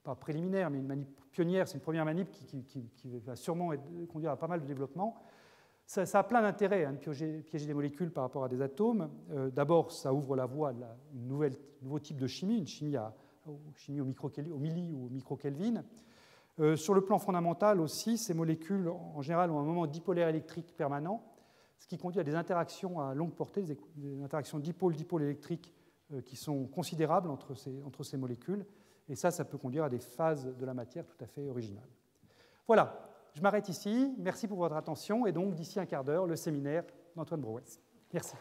pas préliminaire, mais une manip pionnière, c'est une première manip qui va sûrement conduire à pas mal de développement. Ça a plein d'intérêts de piéger des molécules par rapport à des atomes. D'abord, ça ouvre la voie à un nouveau type de chimie, une chimie au milli ou au microkelvin. Sur le plan fondamental aussi, ces molécules, en général, ont un moment dipolaire électrique permanent, ce qui conduit à des interactions à longue portée, des interactions dipôle-dipôle électrique qui sont considérables entre ces molécules. Et ça peut conduire à des phases de la matière tout à fait originales. Voilà, je m'arrête ici. Merci pour votre attention. Et donc, d'ici un quart d'heure, le séminaire d'Antoine Brouès. Merci.